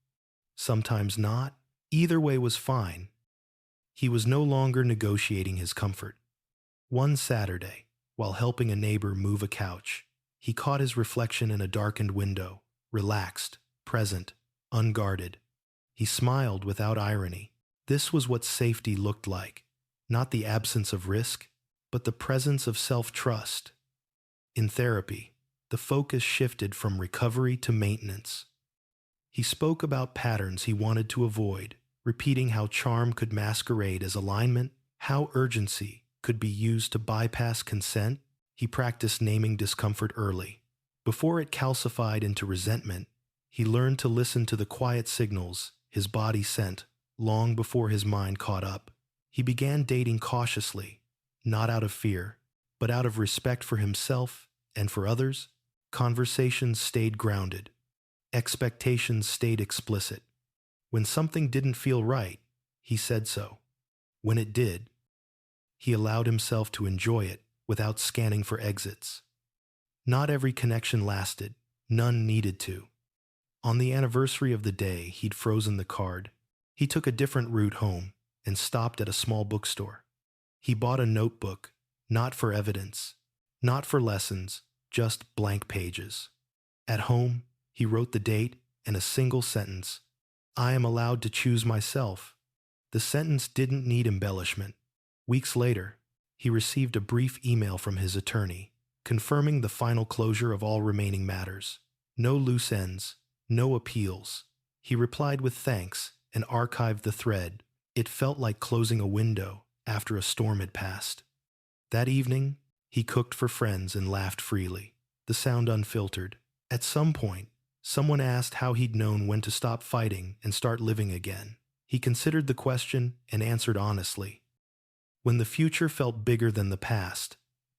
sometimes not. Either way was fine. He was no longer negotiating his comfort. One Saturday, while helping a neighbor move a couch, he caught his reflection in a darkened window, relaxed, present, unguarded. He smiled without irony. This was what safety looked like, not the absence of risk, but the presence of self-trust. In therapy, the focus shifted from recovery to maintenance. He spoke about patterns he wanted to avoid, repeating how charm could masquerade as alignment, how urgency could be used to bypass consent. He practiced naming discomfort early. Before it calcified into resentment, he learned to listen to the quiet signals his body sent long before his mind caught up. He began dating cautiously, not out of fear, but out of respect for himself and for others. Conversations stayed grounded. Expectations stayed explicit. When something didn't feel right, he said so. When it did, he allowed himself to enjoy it without scanning for exits. Not every connection lasted. None needed to. On the anniversary of the day he'd frozen the card, he took a different route home and stopped at a small bookstore. He bought a notebook, not for evidence, not for lessons, just blank pages. At home, he wrote the date and a single sentence: "I am allowed to choose myself." The sentence didn't need embellishment. Weeks later, he received a brief email from his attorney, confirming the final closure of all remaining matters. No loose ends, no appeals. He replied with thanks and archived the thread. It felt like closing a window after a storm had passed. That evening, he cooked for friends and laughed freely, the sound unfiltered. At some point, someone asked how he'd known when to stop fighting and start living again. He considered the question and answered honestly. When the future felt bigger than the past,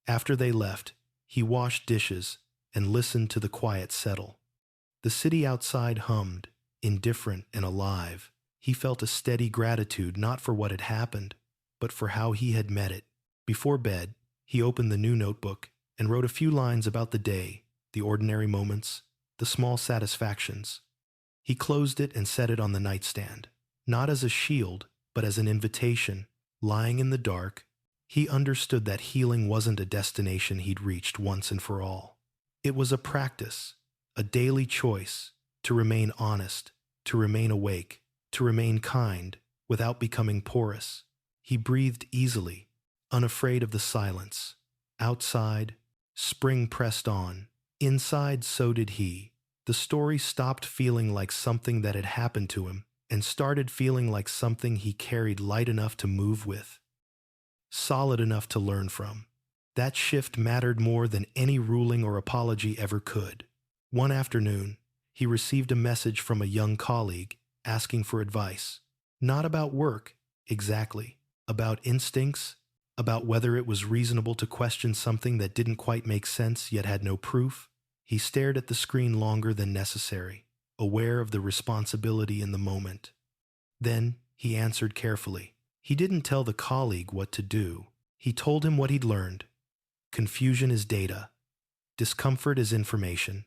after they left, he washed dishes and listened to the quiet settle. The city outside hummed, indifferent and alive. He felt a steady gratitude not for what had happened, but for how he had met it. Before bed, he opened the new notebook and wrote a few lines about the day, the ordinary moments, the small satisfactions. He closed it and set it on the nightstand, not as a shield, but as an invitation. Lying in the dark, he understood that healing wasn't a destination he'd reached once and for all. It was a practice, a daily choice, to remain honest, to remain awake, to remain kind, without becoming porous. He breathed easily, unafraid of the silence. Outside, spring pressed on. Inside, so did he. The story stopped feeling like something that had happened to him and started feeling like something he carried light enough to move with, solid enough to learn from. That shift mattered more than any ruling or apology ever could. One afternoon, he received a message from a young colleague asking for advice. Not about work, exactly. About instincts, about whether it was reasonable to question something that didn't quite make sense yet had no proof. He stared at the screen longer than necessary, aware of the responsibility in the moment. Then he answered carefully. He didn't tell the colleague what to do. He told him what he'd learned. Confusion is data. Discomfort is information.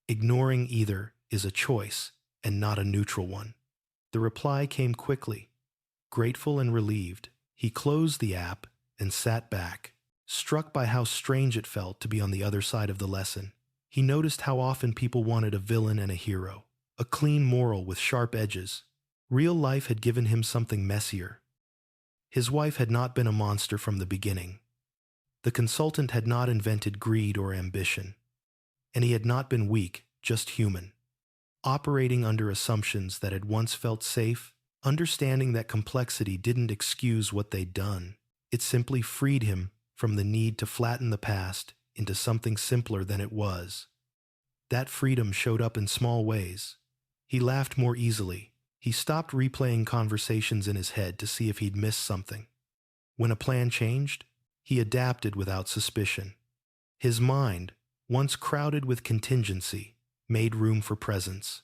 Ignoring either is a choice and not a neutral one. The reply came quickly. Grateful and relieved, he closed the app and sat back, struck by how strange it felt to be on the other side of the lesson. He noticed how often people wanted a villain and a hero, a clean moral with sharp edges. Real life had given him something messier. His wife had not been a monster from the beginning. The consultant had not invented greed or ambition. And he had not been weak, just human. Operating under assumptions that had once felt safe, understanding that complexity didn't excuse what they'd done. It simply freed him from the need to flatten the past into something simpler than it was. That freedom showed up in small ways. He laughed more easily. He stopped replaying conversations in his head to see if he'd missed something. When a plan changed, he adapted without suspicion. His mind, once crowded with contingency, made room for presence.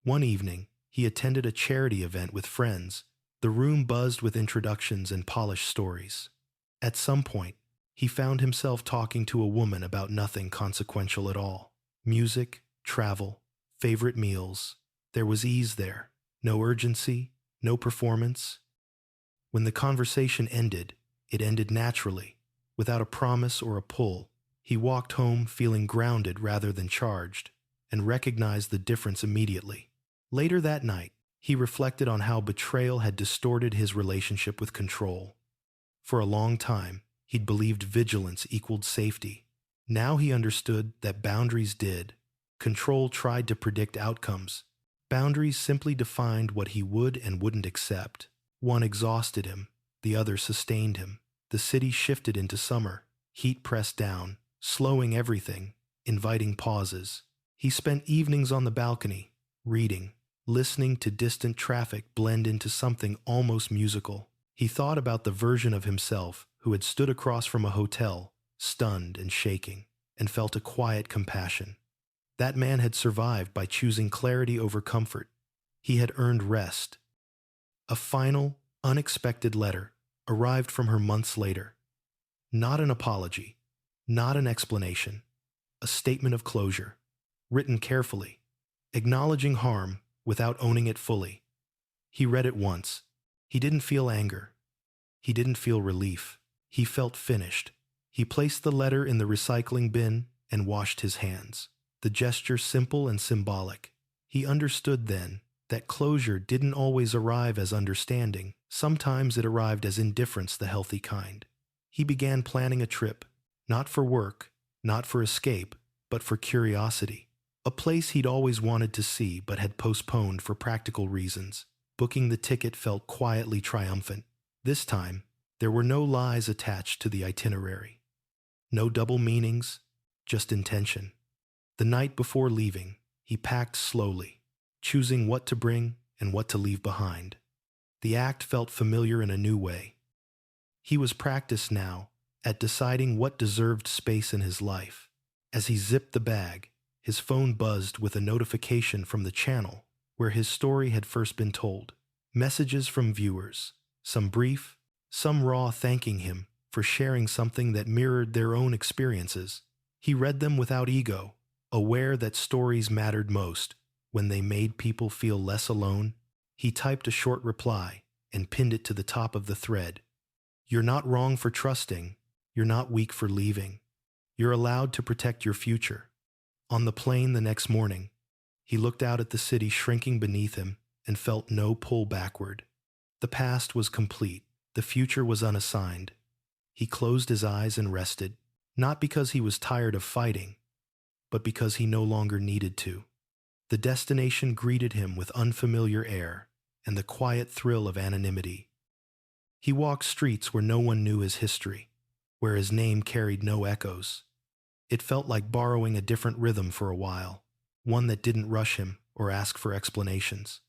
One evening, he attended a charity event with friends. The room buzzed with introductions and polished stories. At some point, he found himself talking to a woman about nothing consequential at all. Music, travel, favorite meals. There was ease there. No urgency, no performance. When the conversation ended, it ended naturally, without a promise or a pull. He walked home feeling grounded rather than charged, and recognized the difference immediately. Later that night, he reflected on how betrayal had distorted his relationship with control. For a long time, he'd believed vigilance equaled safety. Now he understood that boundaries did. Control tried to predict outcomes. Boundaries simply defined what he would and wouldn't accept. One exhausted him, the other sustained him. The city shifted into summer. Heat pressed down. slowing everything, inviting pauses. He spent evenings on the balcony, reading, listening to distant traffic blend into something almost musical. He thought about the version of himself who had stood across from a hotel, stunned and shaking, and felt a quiet compassion. That man had survived by choosing clarity over comfort. He had earned rest. A final, unexpected letter arrived from her months later. Not an apology, not an explanation, a statement of closure, written carefully, acknowledging harm without owning it fully. He read it once. He didn't feel anger. He didn't feel relief. He felt finished. He placed the letter in the recycling bin and washed his hands. The gesture simple and symbolic. He understood then that closure didn't always arrive as understanding. Sometimes it arrived as indifference, the healthy kind. He began planning a trip, not for work, not for escape, but for curiosity. A place he'd always wanted to see but had postponed for practical reasons. Booking the ticket felt quietly triumphant. This time, there were no lies attached to the itinerary. No double meanings, just intention. The night before leaving, he packed slowly, choosing what to bring and what to leave behind. The act felt familiar in a new way. He was practiced now at deciding what deserved space in his life. As he zipped the bag, his phone buzzed with a notification from the channel where his story had first been told. Messages from viewers, some brief, some raw, thanking him for sharing something that mirrored their own experiences. He read them without ego, aware that stories mattered most when they made people feel less alone. He typed a short reply and pinned it to the top of the thread. You're not wrong for trusting. You're not weak for leaving. You're allowed to protect your future. On the plane the next morning, he looked out at the city shrinking beneath him and felt no pull backward. The past was complete. The future was unassigned. He closed his eyes and rested, not because he was tired of fighting, but because he no longer needed to. The destination greeted him with unfamiliar air and the quiet thrill of anonymity. He walked streets where no one knew his history, where his name carried no echoes. It felt like borrowing a different rhythm for a while, one that didn't rush him or ask for explanations.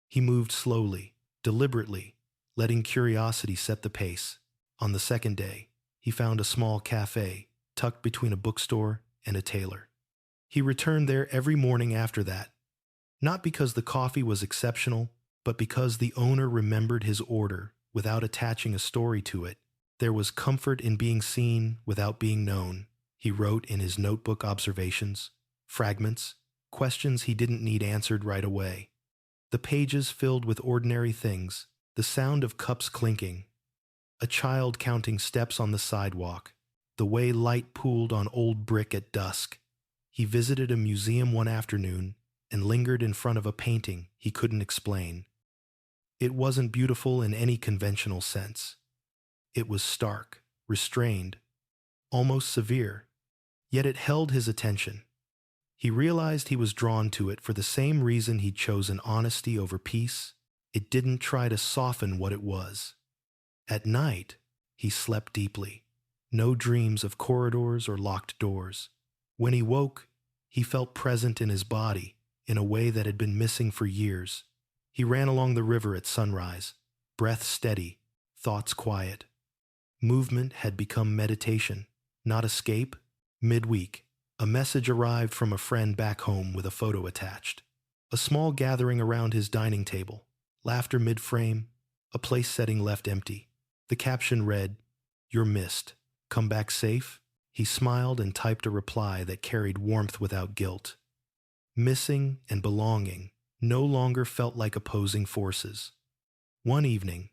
He moved slowly, deliberately, letting curiosity set the pace. On the second day, he found a small cafe tucked between a bookstore and a tailor. He returned there every morning after that, not because the coffee was exceptional, but because the owner remembered his order without attaching a story to it. There was comfort in being seen without being known. He wrote in his notebook observations, fragments, questions he didn't need answered right away. The pages filled with ordinary things, the sound of cups clinking, a child counting steps on the sidewalk, the way light pooled on old brick at dusk. He visited a museum one afternoon and lingered in front of a painting he couldn't explain. It wasn't beautiful in any conventional sense. It was stark, restrained, almost severe, yet it held his attention. He realized he was drawn to it for the same reason he'd chosen honesty over peace. It didn't try to soften what it was. At night, he slept deeply. No dreams of corridors or locked doors. When he woke, he felt present in his body in a way that had been missing for years. He ran along the river at sunrise, breath steady, thoughts quiet. Movement had become meditation, not escape. Midweek, a message arrived from a friend back home with a photo attached. A small gathering around his dining table, laughter mid-frame, a place setting left empty. The caption read, "You're missed. Come back safe?" He smiled and typed a reply that carried warmth without guilt. Missing and belonging no longer felt like opposing forces. One evening,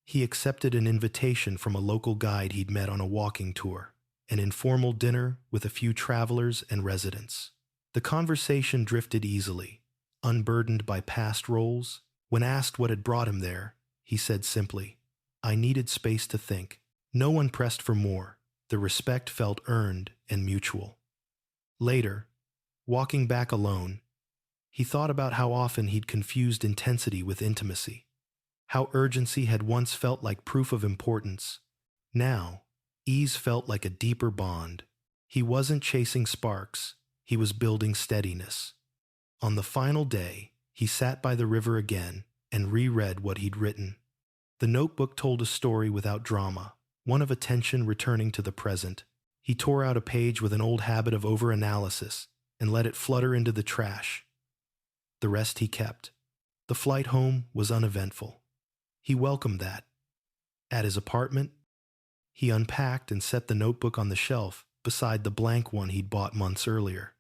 he accepted an invitation from a local guide he'd met on a walking tour, an informal dinner with a few travelers and residents. The conversation drifted easily, unburdened by past roles. When asked what had brought him there, he said simply, "I needed space to think." No one pressed for more. The respect felt earned and mutual. Later, walking back alone, he thought about how often he'd confused intensity with intimacy, how urgency had once felt like proof of importance. Now, ease felt like a deeper bond. He wasn't chasing sparks, he was building steadiness. On the final day, he sat by the river again and reread what he'd written. The notebook told a story without drama, one of attention returning to the present. He tore out a page with an old habit of overanalysis and let it flutter into the trash. The rest he kept. The flight home was uneventful. He welcomed that. At his apartment, he unpacked and set the notebook on the shelf beside the blank one he'd bought months earlier.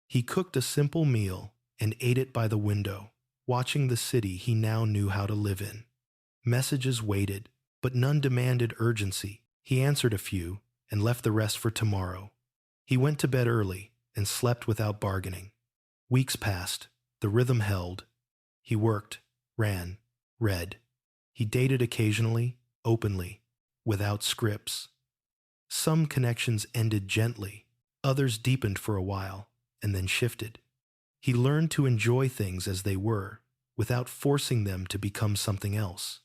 He cooked a simple meal and ate it by the window, watching the city he now knew how to live in. Messages waited, but none demanded urgency. He answered a few and left the rest for tomorrow. He went to bed early and slept without bargaining. Weeks passed. The rhythm held. He worked, ran, read. He dated occasionally, openly, without scripts. Some connections ended gently, others deepened for a while, and then shifted. He learned to enjoy things as they were, without forcing them to become something else.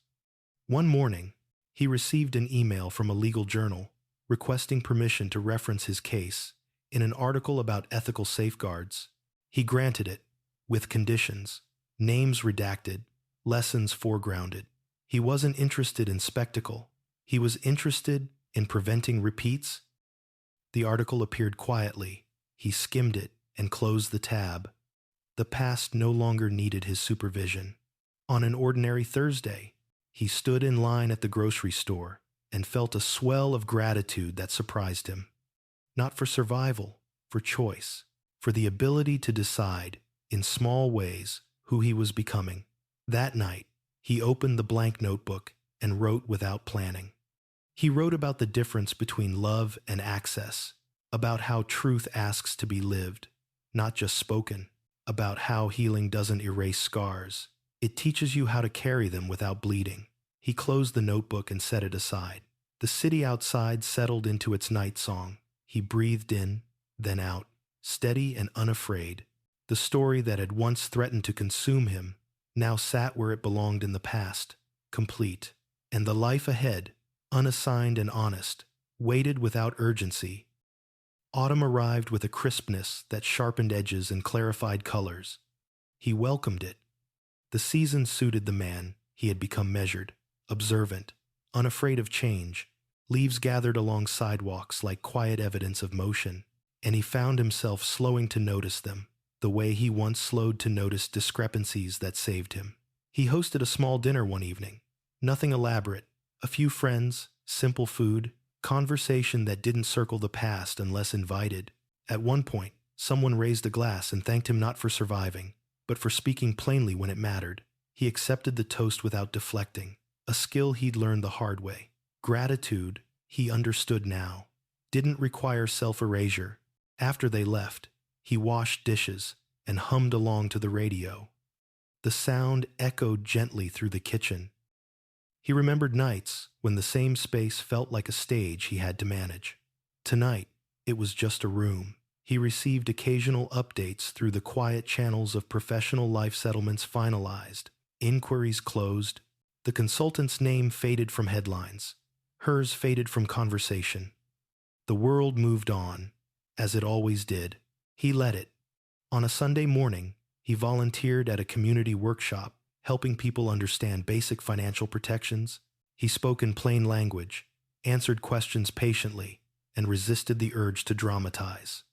One morning, he received an email from a legal journal requesting permission to reference his case in an article about ethical safeguards. He granted it, with conditions, names redacted, lessons foregrounded. He wasn't interested in spectacle. He was interested in preventing repeats. The article appeared quietly. He skimmed it and closed the tab. The past no longer needed his supervision. On an ordinary Thursday, he stood in line at the grocery store and felt a swell of gratitude that surprised him. Not for survival, for choice, for the ability to decide, in small ways, who he was becoming. That night, he opened the blank notebook and wrote without planning. He wrote about the difference between love and access, about how truth asks to be lived, not just spoken, about how healing doesn't erase scars. It teaches you how to carry them without bleeding. He closed the notebook and set it aside. The city outside settled into its night song. He breathed in, then out, steady and unafraid. The story that had once threatened to consume him now sat where it belonged in the past, complete. And the life ahead, unassigned and honest, waited without urgency. Autumn arrived with a crispness that sharpened edges and clarified colors. He welcomed it. The season suited the man. He had become measured, observant, unafraid of change. Leaves gathered along sidewalks like quiet evidence of motion, and he found himself slowing to notice them, the way he once slowed to notice discrepancies that saved him. He hosted a small dinner one evening. Nothing elaborate. A few friends, simple food, conversation that didn't circle the past unless invited. At one point, someone raised a glass and thanked him not for surviving, but for speaking plainly when it mattered. He accepted the toast without deflecting, a skill he'd learned the hard way. Gratitude, he understood now, didn't require self-erasure. After they left, he washed dishes and hummed along to the radio. The sound echoed gently through the kitchen. He remembered nights when the same space felt like a stage he had to manage. Tonight, it was just a room. He received occasional updates through the quiet channels of professional life settlements finalized, inquiries closed. The consultant's name faded from headlines. Hers faded from conversation. The world moved on, as it always did. He let it. On a Sunday morning, he volunteered at a community workshop, helping people understand basic financial protections. He spoke in plain language, answered questions patiently, and resisted the urge to dramatize.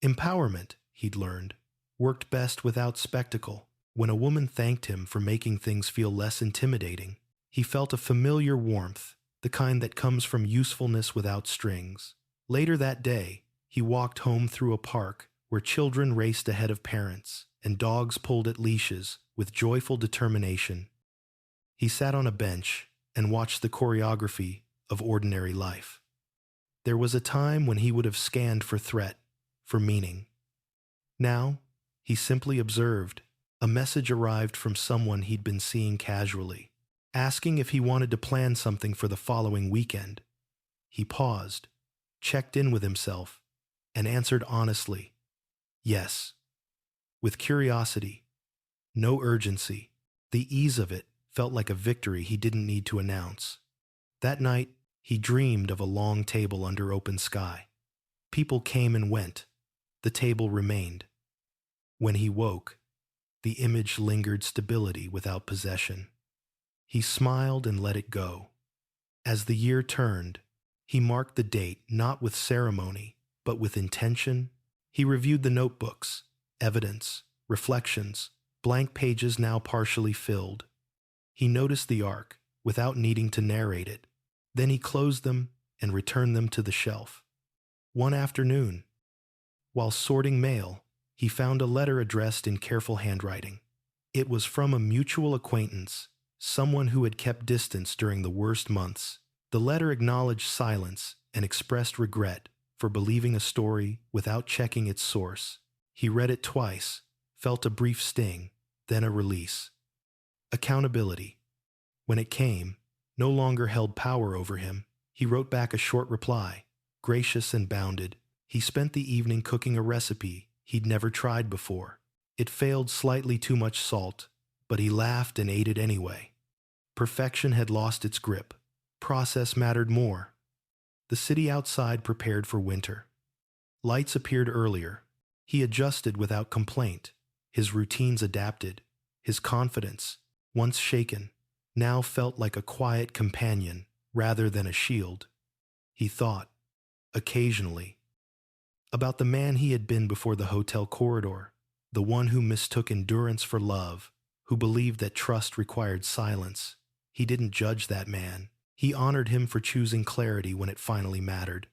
Empowerment, he'd learned, worked best without spectacle. When a woman thanked him for making things feel less intimidating, he felt a familiar warmth, the kind that comes from usefulness without strings. Later that day, he walked home through a park where children raced ahead of parents and dogs pulled at leashes with joyful determination. He sat on a bench and watched the choreography of ordinary life. There was a time when he would have scanned for threat, for meaning. Now, he simply observed. A message arrived from someone he'd been seeing casually, asking if he wanted to plan something for the following weekend. He paused, checked in with himself, and answered honestly, yes. With curiosity, no urgency. The ease of it felt like a victory he didn't need to announce. That night, he dreamed of a long table under open sky. People came and went. The table remained. When he woke, the image lingered stability without possession. He smiled and let it go. As the year turned, he marked the date not with ceremony, but with intention. He reviewed the notebooks, evidence, reflections, blank pages now partially filled. He noticed the arc, without needing to narrate it. Then he closed them and returned them to the shelf. One afternoon, while sorting mail, he found a letter addressed in careful handwriting. It was from a mutual acquaintance, someone who had kept distance during the worst months. The letter acknowledged silence and expressed regret for believing a story without checking its source. He read it twice, felt a brief sting, then a release. Accountability, when it came, no longer held power over him. He wrote back a short reply, gracious and bounded. He spent the evening cooking a recipe he'd never tried before. It failed slightly too much salt, but he laughed and ate it anyway. Perfection had lost its grip. Process mattered more. The city outside prepared for winter. Lights appeared earlier. He adjusted without complaint. His routines adapted. His confidence, once shaken, now felt like a quiet companion rather than a shield. He thought, occasionally, about the man he had been before the hotel corridor, the one who mistook endurance for love, who believed that trust required silence. He didn't judge that man. He honored him for choosing clarity when it finally mattered.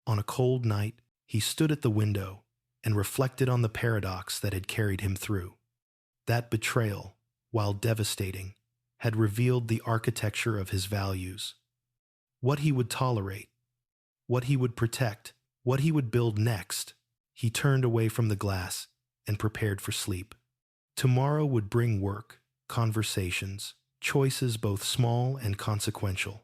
On a cold night, he stood at the window and reflected on the paradox that had carried him through. That betrayal, while devastating, had revealed the architecture of his values. What he would tolerate, what he would protect, what he would build next. He turned away from the glass and prepared for sleep. Tomorrow would bring work, conversations, choices both small and consequential.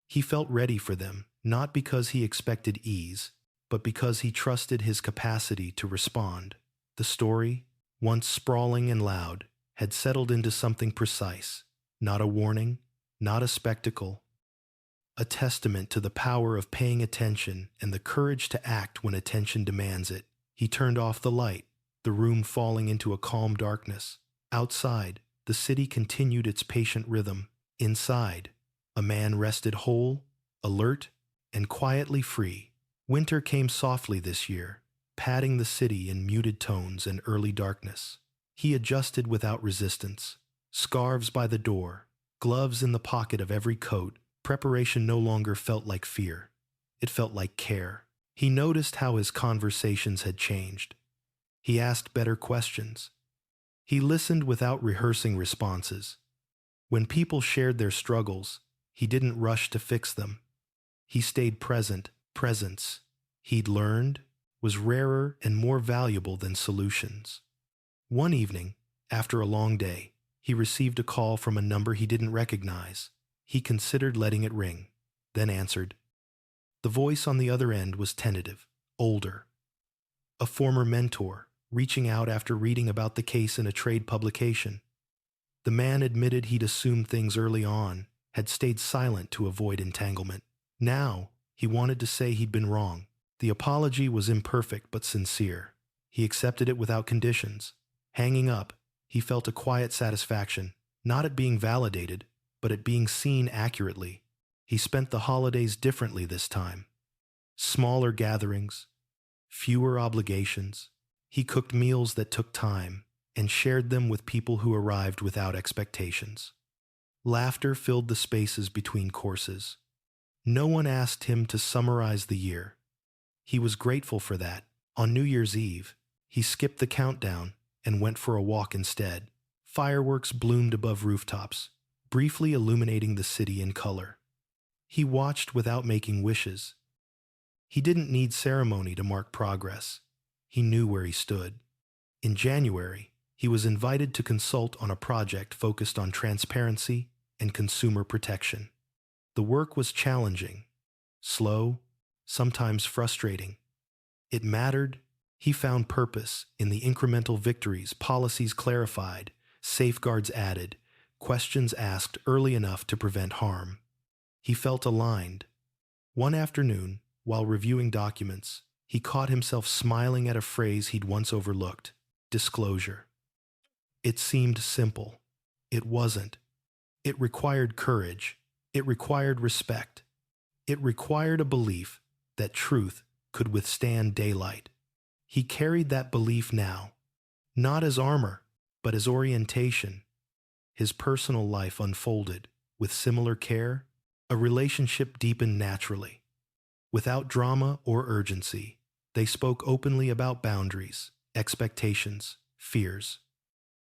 He felt ready for them, not because he expected ease, but because he trusted his capacity to respond. The story, once sprawling and loud, had settled into something precise, not a warning, not a spectacle, a testament to the power of paying attention and the courage to act when attention demands it. He turned off the light, the room falling into a calm darkness. Outside, the city continued its patient rhythm. Inside, a man rested whole, alert, and quietly free. Winter came softly this year, padding the city in muted tones and early darkness. He adjusted without resistance. Scarves by the door, gloves in the pocket of every coat. Preparation no longer felt like fear. It felt like care. He noticed how his conversations had changed. He asked better questions. He listened without rehearsing responses. When people shared their struggles, he didn't rush to fix them. He stayed present. Presence, he'd learned, was rarer and more valuable than solutions. One evening, after a long day, he received a call from a number he didn't recognize. He considered letting it ring, then answered. The voice on the other end was tentative, older. A former mentor, reaching out after reading about the case in a trade publication. The man admitted he'd assumed things early on, had stayed silent to avoid entanglement. Now, he wanted to say he'd been wrong. The apology was imperfect but sincere. He accepted it without conditions. Hanging up, he felt a quiet satisfaction, not at being validated, but at being seen accurately. He spent the holidays differently this time. Smaller gatherings, fewer obligations. He cooked meals that took time and shared them with people who arrived without expectations. Laughter filled the spaces between courses. No one asked him to summarize the year. He was grateful for that. On New Year's Eve, he skipped the countdown and went for a walk instead. Fireworks bloomed above rooftops, briefly illuminating the city in color. He watched without making wishes. He didn't need ceremony to mark progress. He knew where he stood. In January, he was invited to consult on a project focused on transparency and consumer protection. The work was challenging, slow, sometimes frustrating. It mattered. He found purpose in the incremental victories, policies clarified, safeguards added, questions asked early enough to prevent harm. He felt aligned. One afternoon, while reviewing documents, He caught himself smiling at a phrase he'd once overlooked: disclosure. It seemed simple. It wasn't. It required courage. It required respect. It required a belief that truth could withstand daylight. He carried that belief now, not as armor, but as orientation. His personal life unfolded with similar care. A relationship deepened naturally. Without drama or urgency, they spoke openly about boundaries, expectations, fears.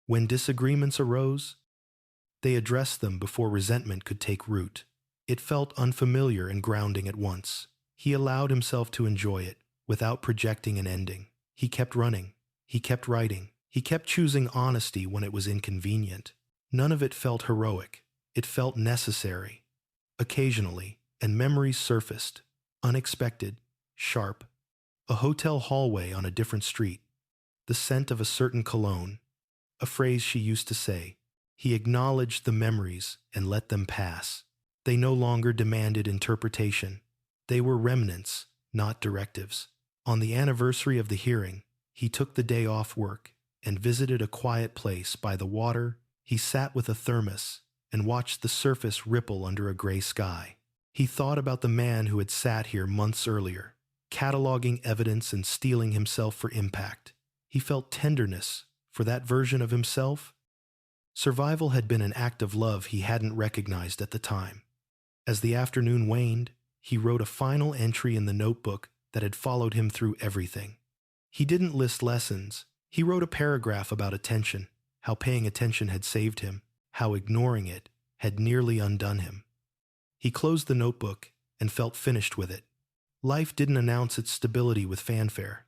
When disagreements arose, they addressed them before resentment could take root. It felt unfamiliar and grounding at once. He allowed himself to enjoy it without projecting an ending. He kept running. He kept writing. He kept choosing honesty when it was inconvenient. None of it felt heroic. It felt necessary. Occasionally, and memories surfaced, unexpected, sharp. A hotel hallway on a different street. The scent of a certain cologne. A phrase she used to say. He acknowledged the memories and let them pass. They no longer demanded interpretation. They were remnants, not directives. On the anniversary of the hearing, he took the day off work and visited a quiet place by the water. He sat with a thermos and watched the surface ripple under a gray sky. He thought about the man who had sat here months earlier, cataloging evidence and steeling himself for impact. He felt tenderness for that version of himself. Survival had been an act of love he hadn't recognized at the time. As the afternoon waned, he wrote a final entry in the notebook that had followed him through everything. He didn't list lessons. He wrote a paragraph about attention, how paying attention had saved him, how ignoring it had nearly undone him. He closed the notebook and felt finished with it. Life didn't announce its stability with fanfare.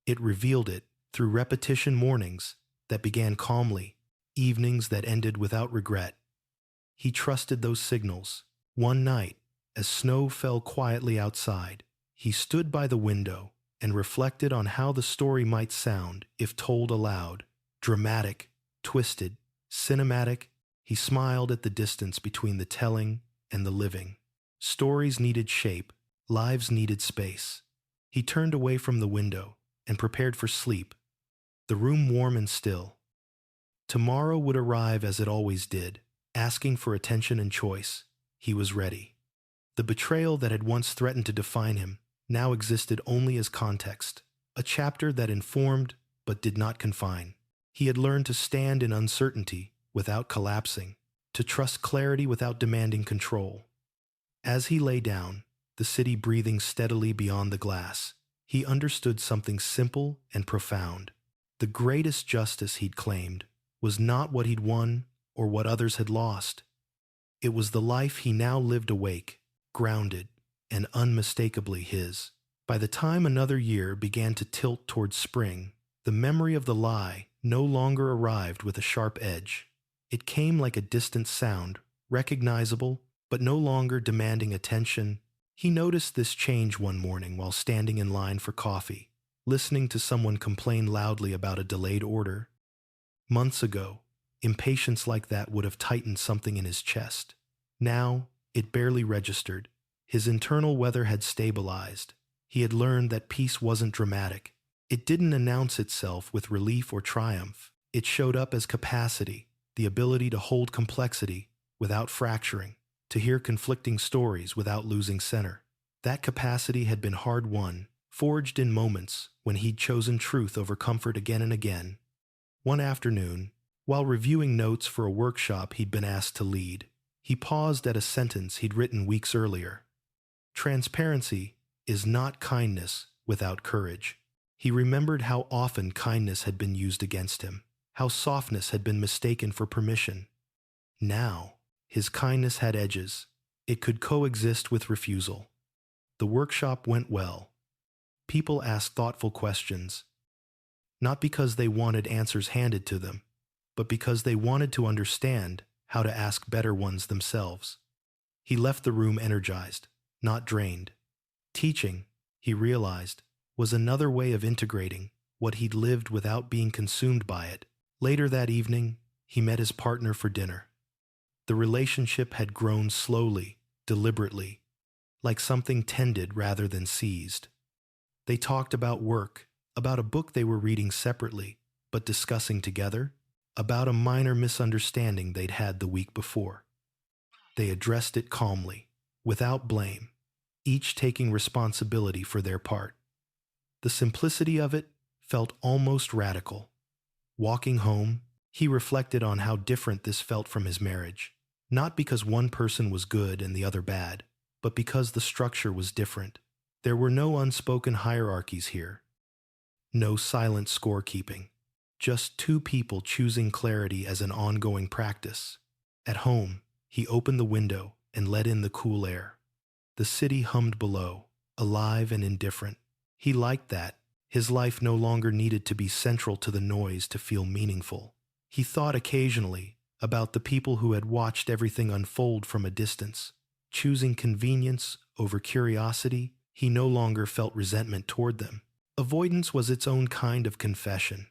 It revealed it through repetition: mornings that began calmly, evenings that ended without regret. He trusted those signals. One night, as snow fell quietly outside, he stood by the window and reflected on how the story might sound if told aloud. Dramatic, twisted, cinematic. He smiled at the distance between the telling and the living. Stories needed shape, lives needed space. He turned away from the window and prepared for sleep, the room warm and still. Tomorrow would arrive as it always did, asking for attention and choice. He was ready. The betrayal that had once threatened to define him now existed only as context, a chapter that informed but did not confine. He had learned to stand in uncertainty without collapsing, to trust clarity without demanding control. As he lay down, the city breathing steadily beyond the glass, he understood something simple and profound. The greatest justice he'd claimed was not what he'd won or what others had lost. It was the life he now lived awake, grounded, and unmistakably his. By the time another year began to tilt towards spring, the memory of the lie no longer arrived with a sharp edge. It came like a distant sound, recognizable, but no longer demanding attention. He noticed this change one morning while standing in line for coffee, listening to someone complain loudly about a delayed order. Months ago, impatience like that would have tightened something in his chest. Now, it barely registered. His internal weather had stabilized. He had learned that peace wasn't dramatic. It didn't announce itself with relief or triumph. It showed up as capacity, the ability to hold complexity without fracturing, to hear conflicting stories without losing center. That capacity had been hard-won, forged in moments when he'd chosen truth over comfort again and again. One afternoon, while reviewing notes for a workshop he'd been asked to lead, he paused at a sentence he'd written weeks earlier. Transparency is not kindness without courage. He remembered how often kindness had been used against him, how softness had been mistaken for permission. Now, his kindness had edges. It could coexist with refusal. The workshop went well. People asked thoughtful questions, not because they wanted answers handed to them, but because they wanted to understand how to ask better ones themselves. He left the room energized, not drained. Teaching, he realized, was another way of integrating what he'd lived without being consumed by it. Later that evening, he met his partner for dinner. The relationship had grown slowly, deliberately, like something tended rather than seized. They talked about work, about a book they were reading separately, but discussing together, about a minor misunderstanding they'd had the week before. They addressed it calmly, without blame, each taking responsibility for their part. The simplicity of it felt almost radical. Walking home, he reflected on how different this felt from his marriage, not because one person was good and the other bad, but because the structure was different. There were no unspoken hierarchies here, no silent scorekeeping, just two people choosing clarity as an ongoing practice. At home, he opened the window and let in the cool air. The city hummed below, alive and indifferent. He liked that. His life no longer needed to be central to the noise to feel meaningful. He thought occasionally about the people who had watched everything unfold from a distance. Choosing convenience over curiosity, he no longer felt resentment toward them. Avoidance was its own kind of confession.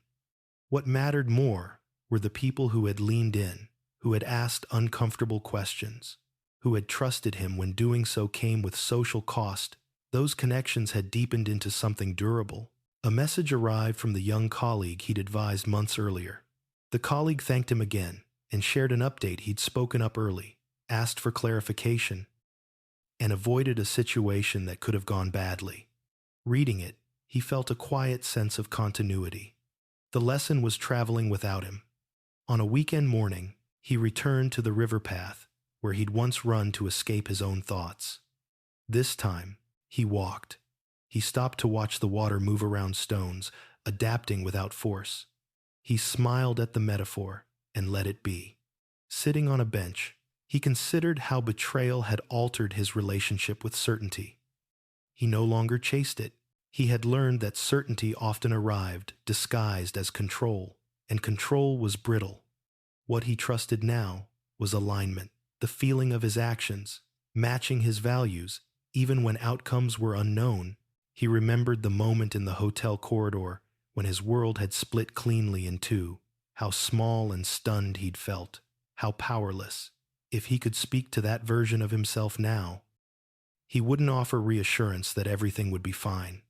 What mattered more were the people who had leaned in, who had asked uncomfortable questions, who had trusted him when doing so came with social cost. Those connections had deepened into something durable. A message arrived from the young colleague he'd advised months earlier. The colleague thanked him again and shared an update he'd spoken up early, asked for clarification, and avoided a situation that could have gone badly. Reading it, he felt a quiet sense of continuity. The lesson was traveling without him. On a weekend morning, he returned to the river path where he'd once run to escape his own thoughts. This time, he walked. He stopped to watch the water move around stones, adapting without force. He smiled at the metaphor and let it be. Sitting on a bench, he considered how betrayal had altered his relationship with certainty. He no longer chased it. He had learned that certainty often arrived disguised as control, and control was brittle. What he trusted now was alignment, the feeling of his actions, matching his values, even when outcomes were unknown. He remembered the moment in the hotel corridor when his world had split cleanly in two, how small and stunned he'd felt, how powerless. If he could speak to that version of himself now, he wouldn't offer reassurance that everything would be fine.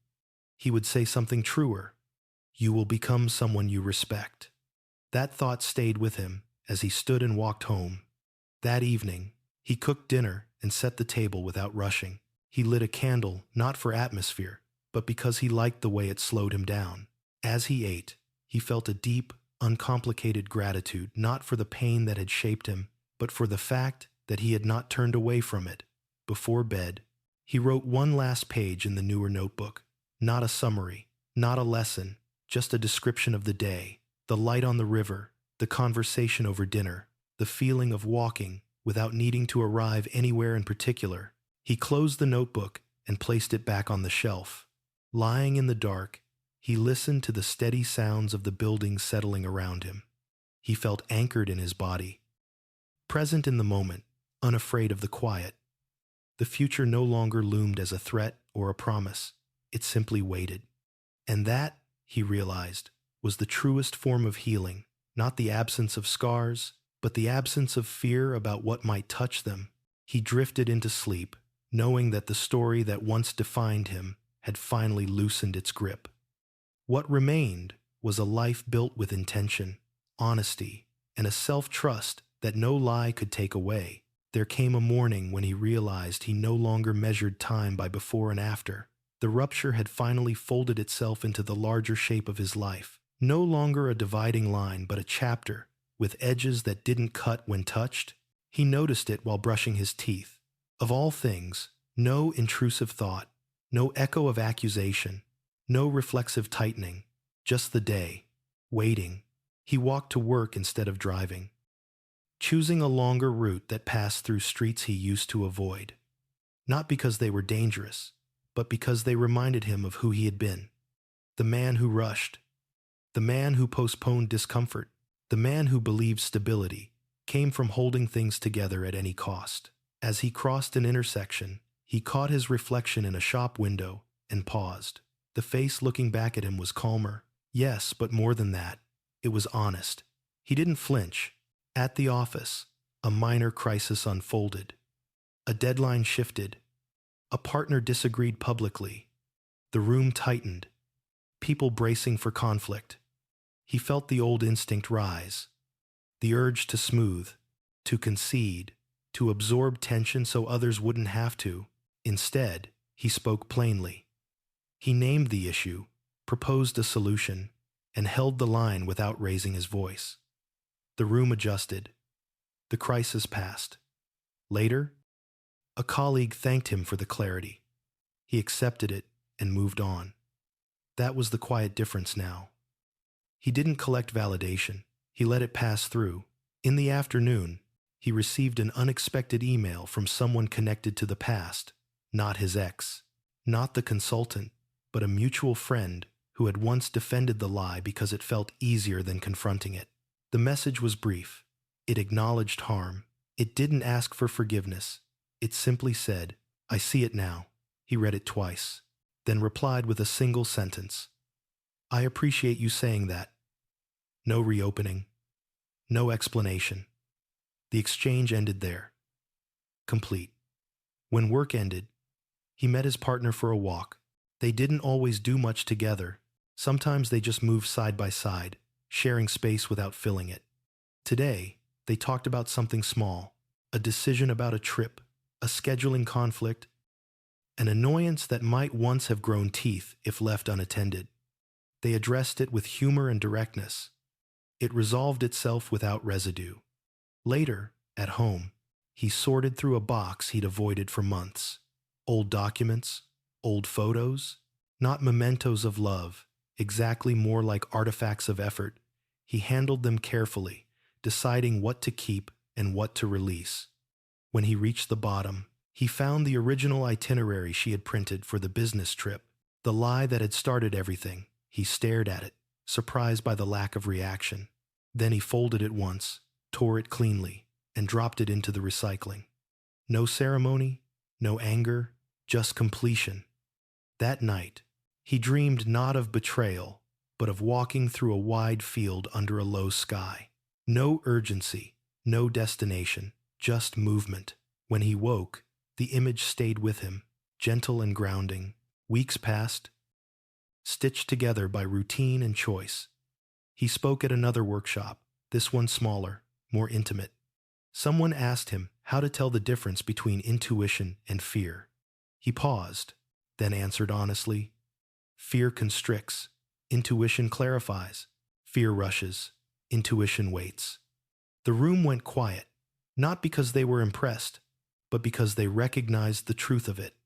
He would say something truer. You will become someone you respect. That thought stayed with him as he stood and walked home. That evening, he cooked dinner and set the table without rushing. He lit a candle not for atmosphere, but because he liked the way it slowed him down. As he ate, he felt a deep, uncomplicated gratitude not for the pain that had shaped him, but for the fact that he had not turned away from it. Before bed, he wrote one last page in the newer notebook. Not a summary, not a lesson, just a description of the day, the light on the river, the conversation over dinner, the feeling of walking without needing to arrive anywhere in particular. He closed the notebook and placed it back on the shelf. Lying in the dark, he listened to the steady sounds of the buildings settling around him. He felt anchored in his body, present in the moment, unafraid of the quiet. The future no longer loomed as a threat or a promise. It simply waited. And that, he realized, was the truest form of healing, not the absence of scars, but the absence of fear about what might touch them. He drifted into sleep, knowing that the story that once defined him had finally loosened its grip. What remained was a life built with intention, honesty, and a self-trust that no lie could take away. There came a morning when he realized he no longer measured time by before and after. The rupture had finally folded itself into the larger shape of his life. No longer a dividing line, but a chapter, with edges that didn't cut when touched. He noticed it while brushing his teeth. Of all things, no intrusive thought, no echo of accusation, no reflexive tightening, just the day, waiting. He walked to work instead of driving, choosing a longer route that passed through streets he used to avoid. Not because they were dangerous, but because they reminded him of who he had been. The man who rushed, the man who postponed discomfort, the man who believed stability came from holding things together at any cost. As he crossed an intersection, he caught his reflection in a shop window and paused. The face looking back at him was calmer. Yes, but more than that, it was honest. He didn't flinch. At the office, a minor crisis unfolded. A deadline shifted. A partner disagreed publicly. The room tightened, people bracing for conflict. He felt the old instinct rise, the urge to smooth, to concede, to absorb tension so others wouldn't have to. Instead, he spoke plainly. He named the issue, proposed a solution, and held the line without raising his voice. The room adjusted. The crisis passed. Later, a colleague thanked him for the clarity. He accepted it and moved on. That was the quiet difference now. He didn't collect validation. He let it pass through. In the afternoon, he received an unexpected email from someone connected to the past, not his ex, not the consultant, but a mutual friend who had once defended the lie because it felt easier than confronting it. The message was brief. It acknowledged harm. It didn't ask for forgiveness. It simply said, "I see it now." He read it twice, then replied with a single sentence. "I appreciate you saying that." No reopening. No explanation. The exchange ended there. Complete. When work ended, he met his partner for a walk. They didn't always do much together. Sometimes they just moved side by side, sharing space without filling it. Today, they talked about something small, a decision about a trip, a scheduling conflict, an annoyance that might once have grown teeth if left unattended. They addressed it with humor and directness. It resolved itself without residue. Later, at home, he sorted through a box he'd avoided for months. Old documents, old photos, not mementos of love, exactly more like artifacts of effort. He handled them carefully, deciding what to keep and what to release. When he reached the bottom, he found the original itinerary she had printed for the business trip, the lie that had started everything. He stared at it, surprised by the lack of reaction. Then he folded it once, tore it cleanly, and dropped it into the recycling. No ceremony, no anger, just completion. That night, he dreamed not of betrayal, but of walking through a wide field under a low sky. No urgency, no destination, just movement. When he woke, the image stayed with him, gentle and grounding. Weeks passed, stitched together by routine and choice. He spoke at another workshop, this one smaller, more intimate. Someone asked him how to tell the difference between intuition and fear. He paused, then answered honestly, "Fear constricts, intuition clarifies. Fear rushes, intuition waits." The room went quiet, not because they were impressed, but because they recognized the truth of it.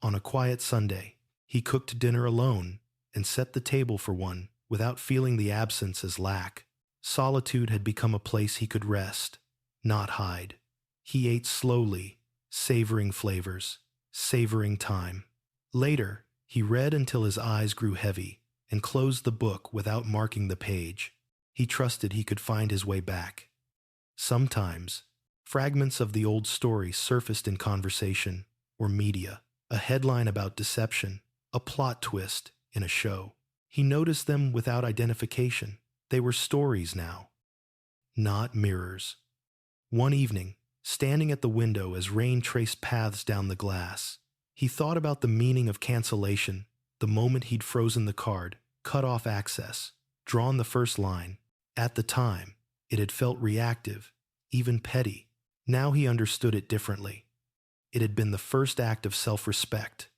On a quiet Sunday, he cooked dinner alone and set the table for one without feeling the absence as lack. Solitude had become a place he could rest, not hide. He ate slowly, savoring flavors, savoring time. Later, he read until his eyes grew heavy and closed the book without marking the page. He trusted he could find his way back. Sometimes, fragments of the old story surfaced in conversation or media, a headline about deception, a plot twist in a show. He noticed them without identification. They were stories now, not mirrors. One evening, standing at the window as rain traced paths down the glass, he thought about the meaning of cancellation, the moment he'd frozen the card, cut off access, drawn the first line. At the time, it had felt reactive, even petty. Now he understood it differently. It had been the first act of self-respect,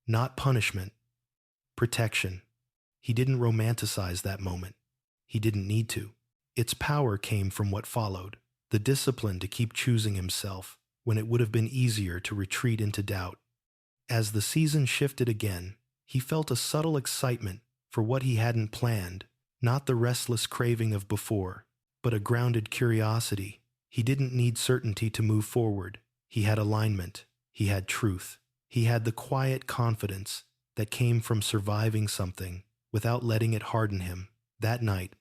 not punishment, protection. He didn't romanticize that moment. He didn't need to. Its power came from what followed, the discipline to keep choosing himself when it would have been easier to retreat into doubt. As the season shifted again, he felt a subtle excitement for what he hadn't planned, not the restless craving of before, but a grounded curiosity. He didn't need certainty to move forward. He had alignment. He had truth. He had the quiet confidence that came from surviving something without letting it harden him. That night,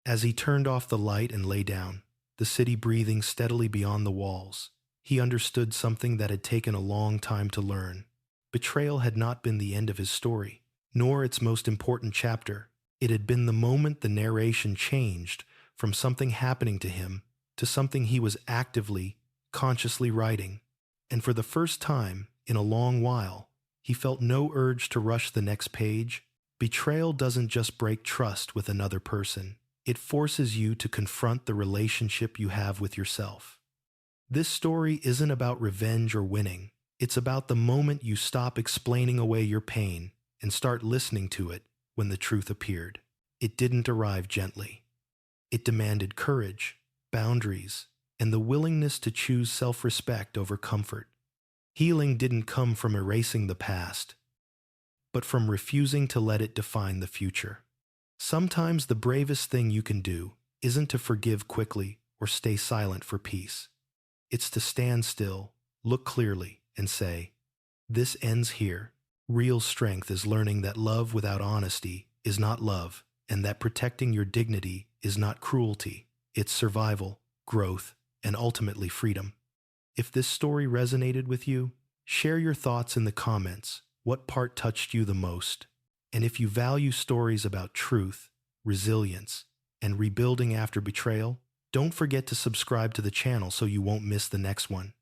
as he turned off the light and lay down, the city breathing steadily beyond the walls, he understood something that had taken a long time to learn. Betrayal had not been the end of his story, nor its most important chapter. It had been the moment the narration changed from something happening to him to something he was actively, consciously writing. And for the first time in a long while, He felt no urge to rush the next page. Betrayal doesn't just break trust with another person, it forces you to confront the relationship you have with yourself. This story isn't about revenge or winning. It's about the moment you stop explaining away your pain and start listening to it when the truth appeared. It didn't arrive gently. It demanded courage, boundaries, and the willingness to choose self-respect over comfort. Healing didn't come from erasing the past, but from refusing to let it define the future. Sometimes the bravest thing you can do isn't to forgive quickly or stay silent for peace. It's to stand still, look clearly, and say, "This ends here." Real strength is learning that love without honesty is not love, and that protecting your dignity is not cruelty. It's survival, growth, and ultimately freedom. If this story resonated with you, share your thoughts in the comments. What part touched you the most? And if you value stories about truth, resilience, and rebuilding after betrayal, don't forget to subscribe to the channel so you won't miss the next one.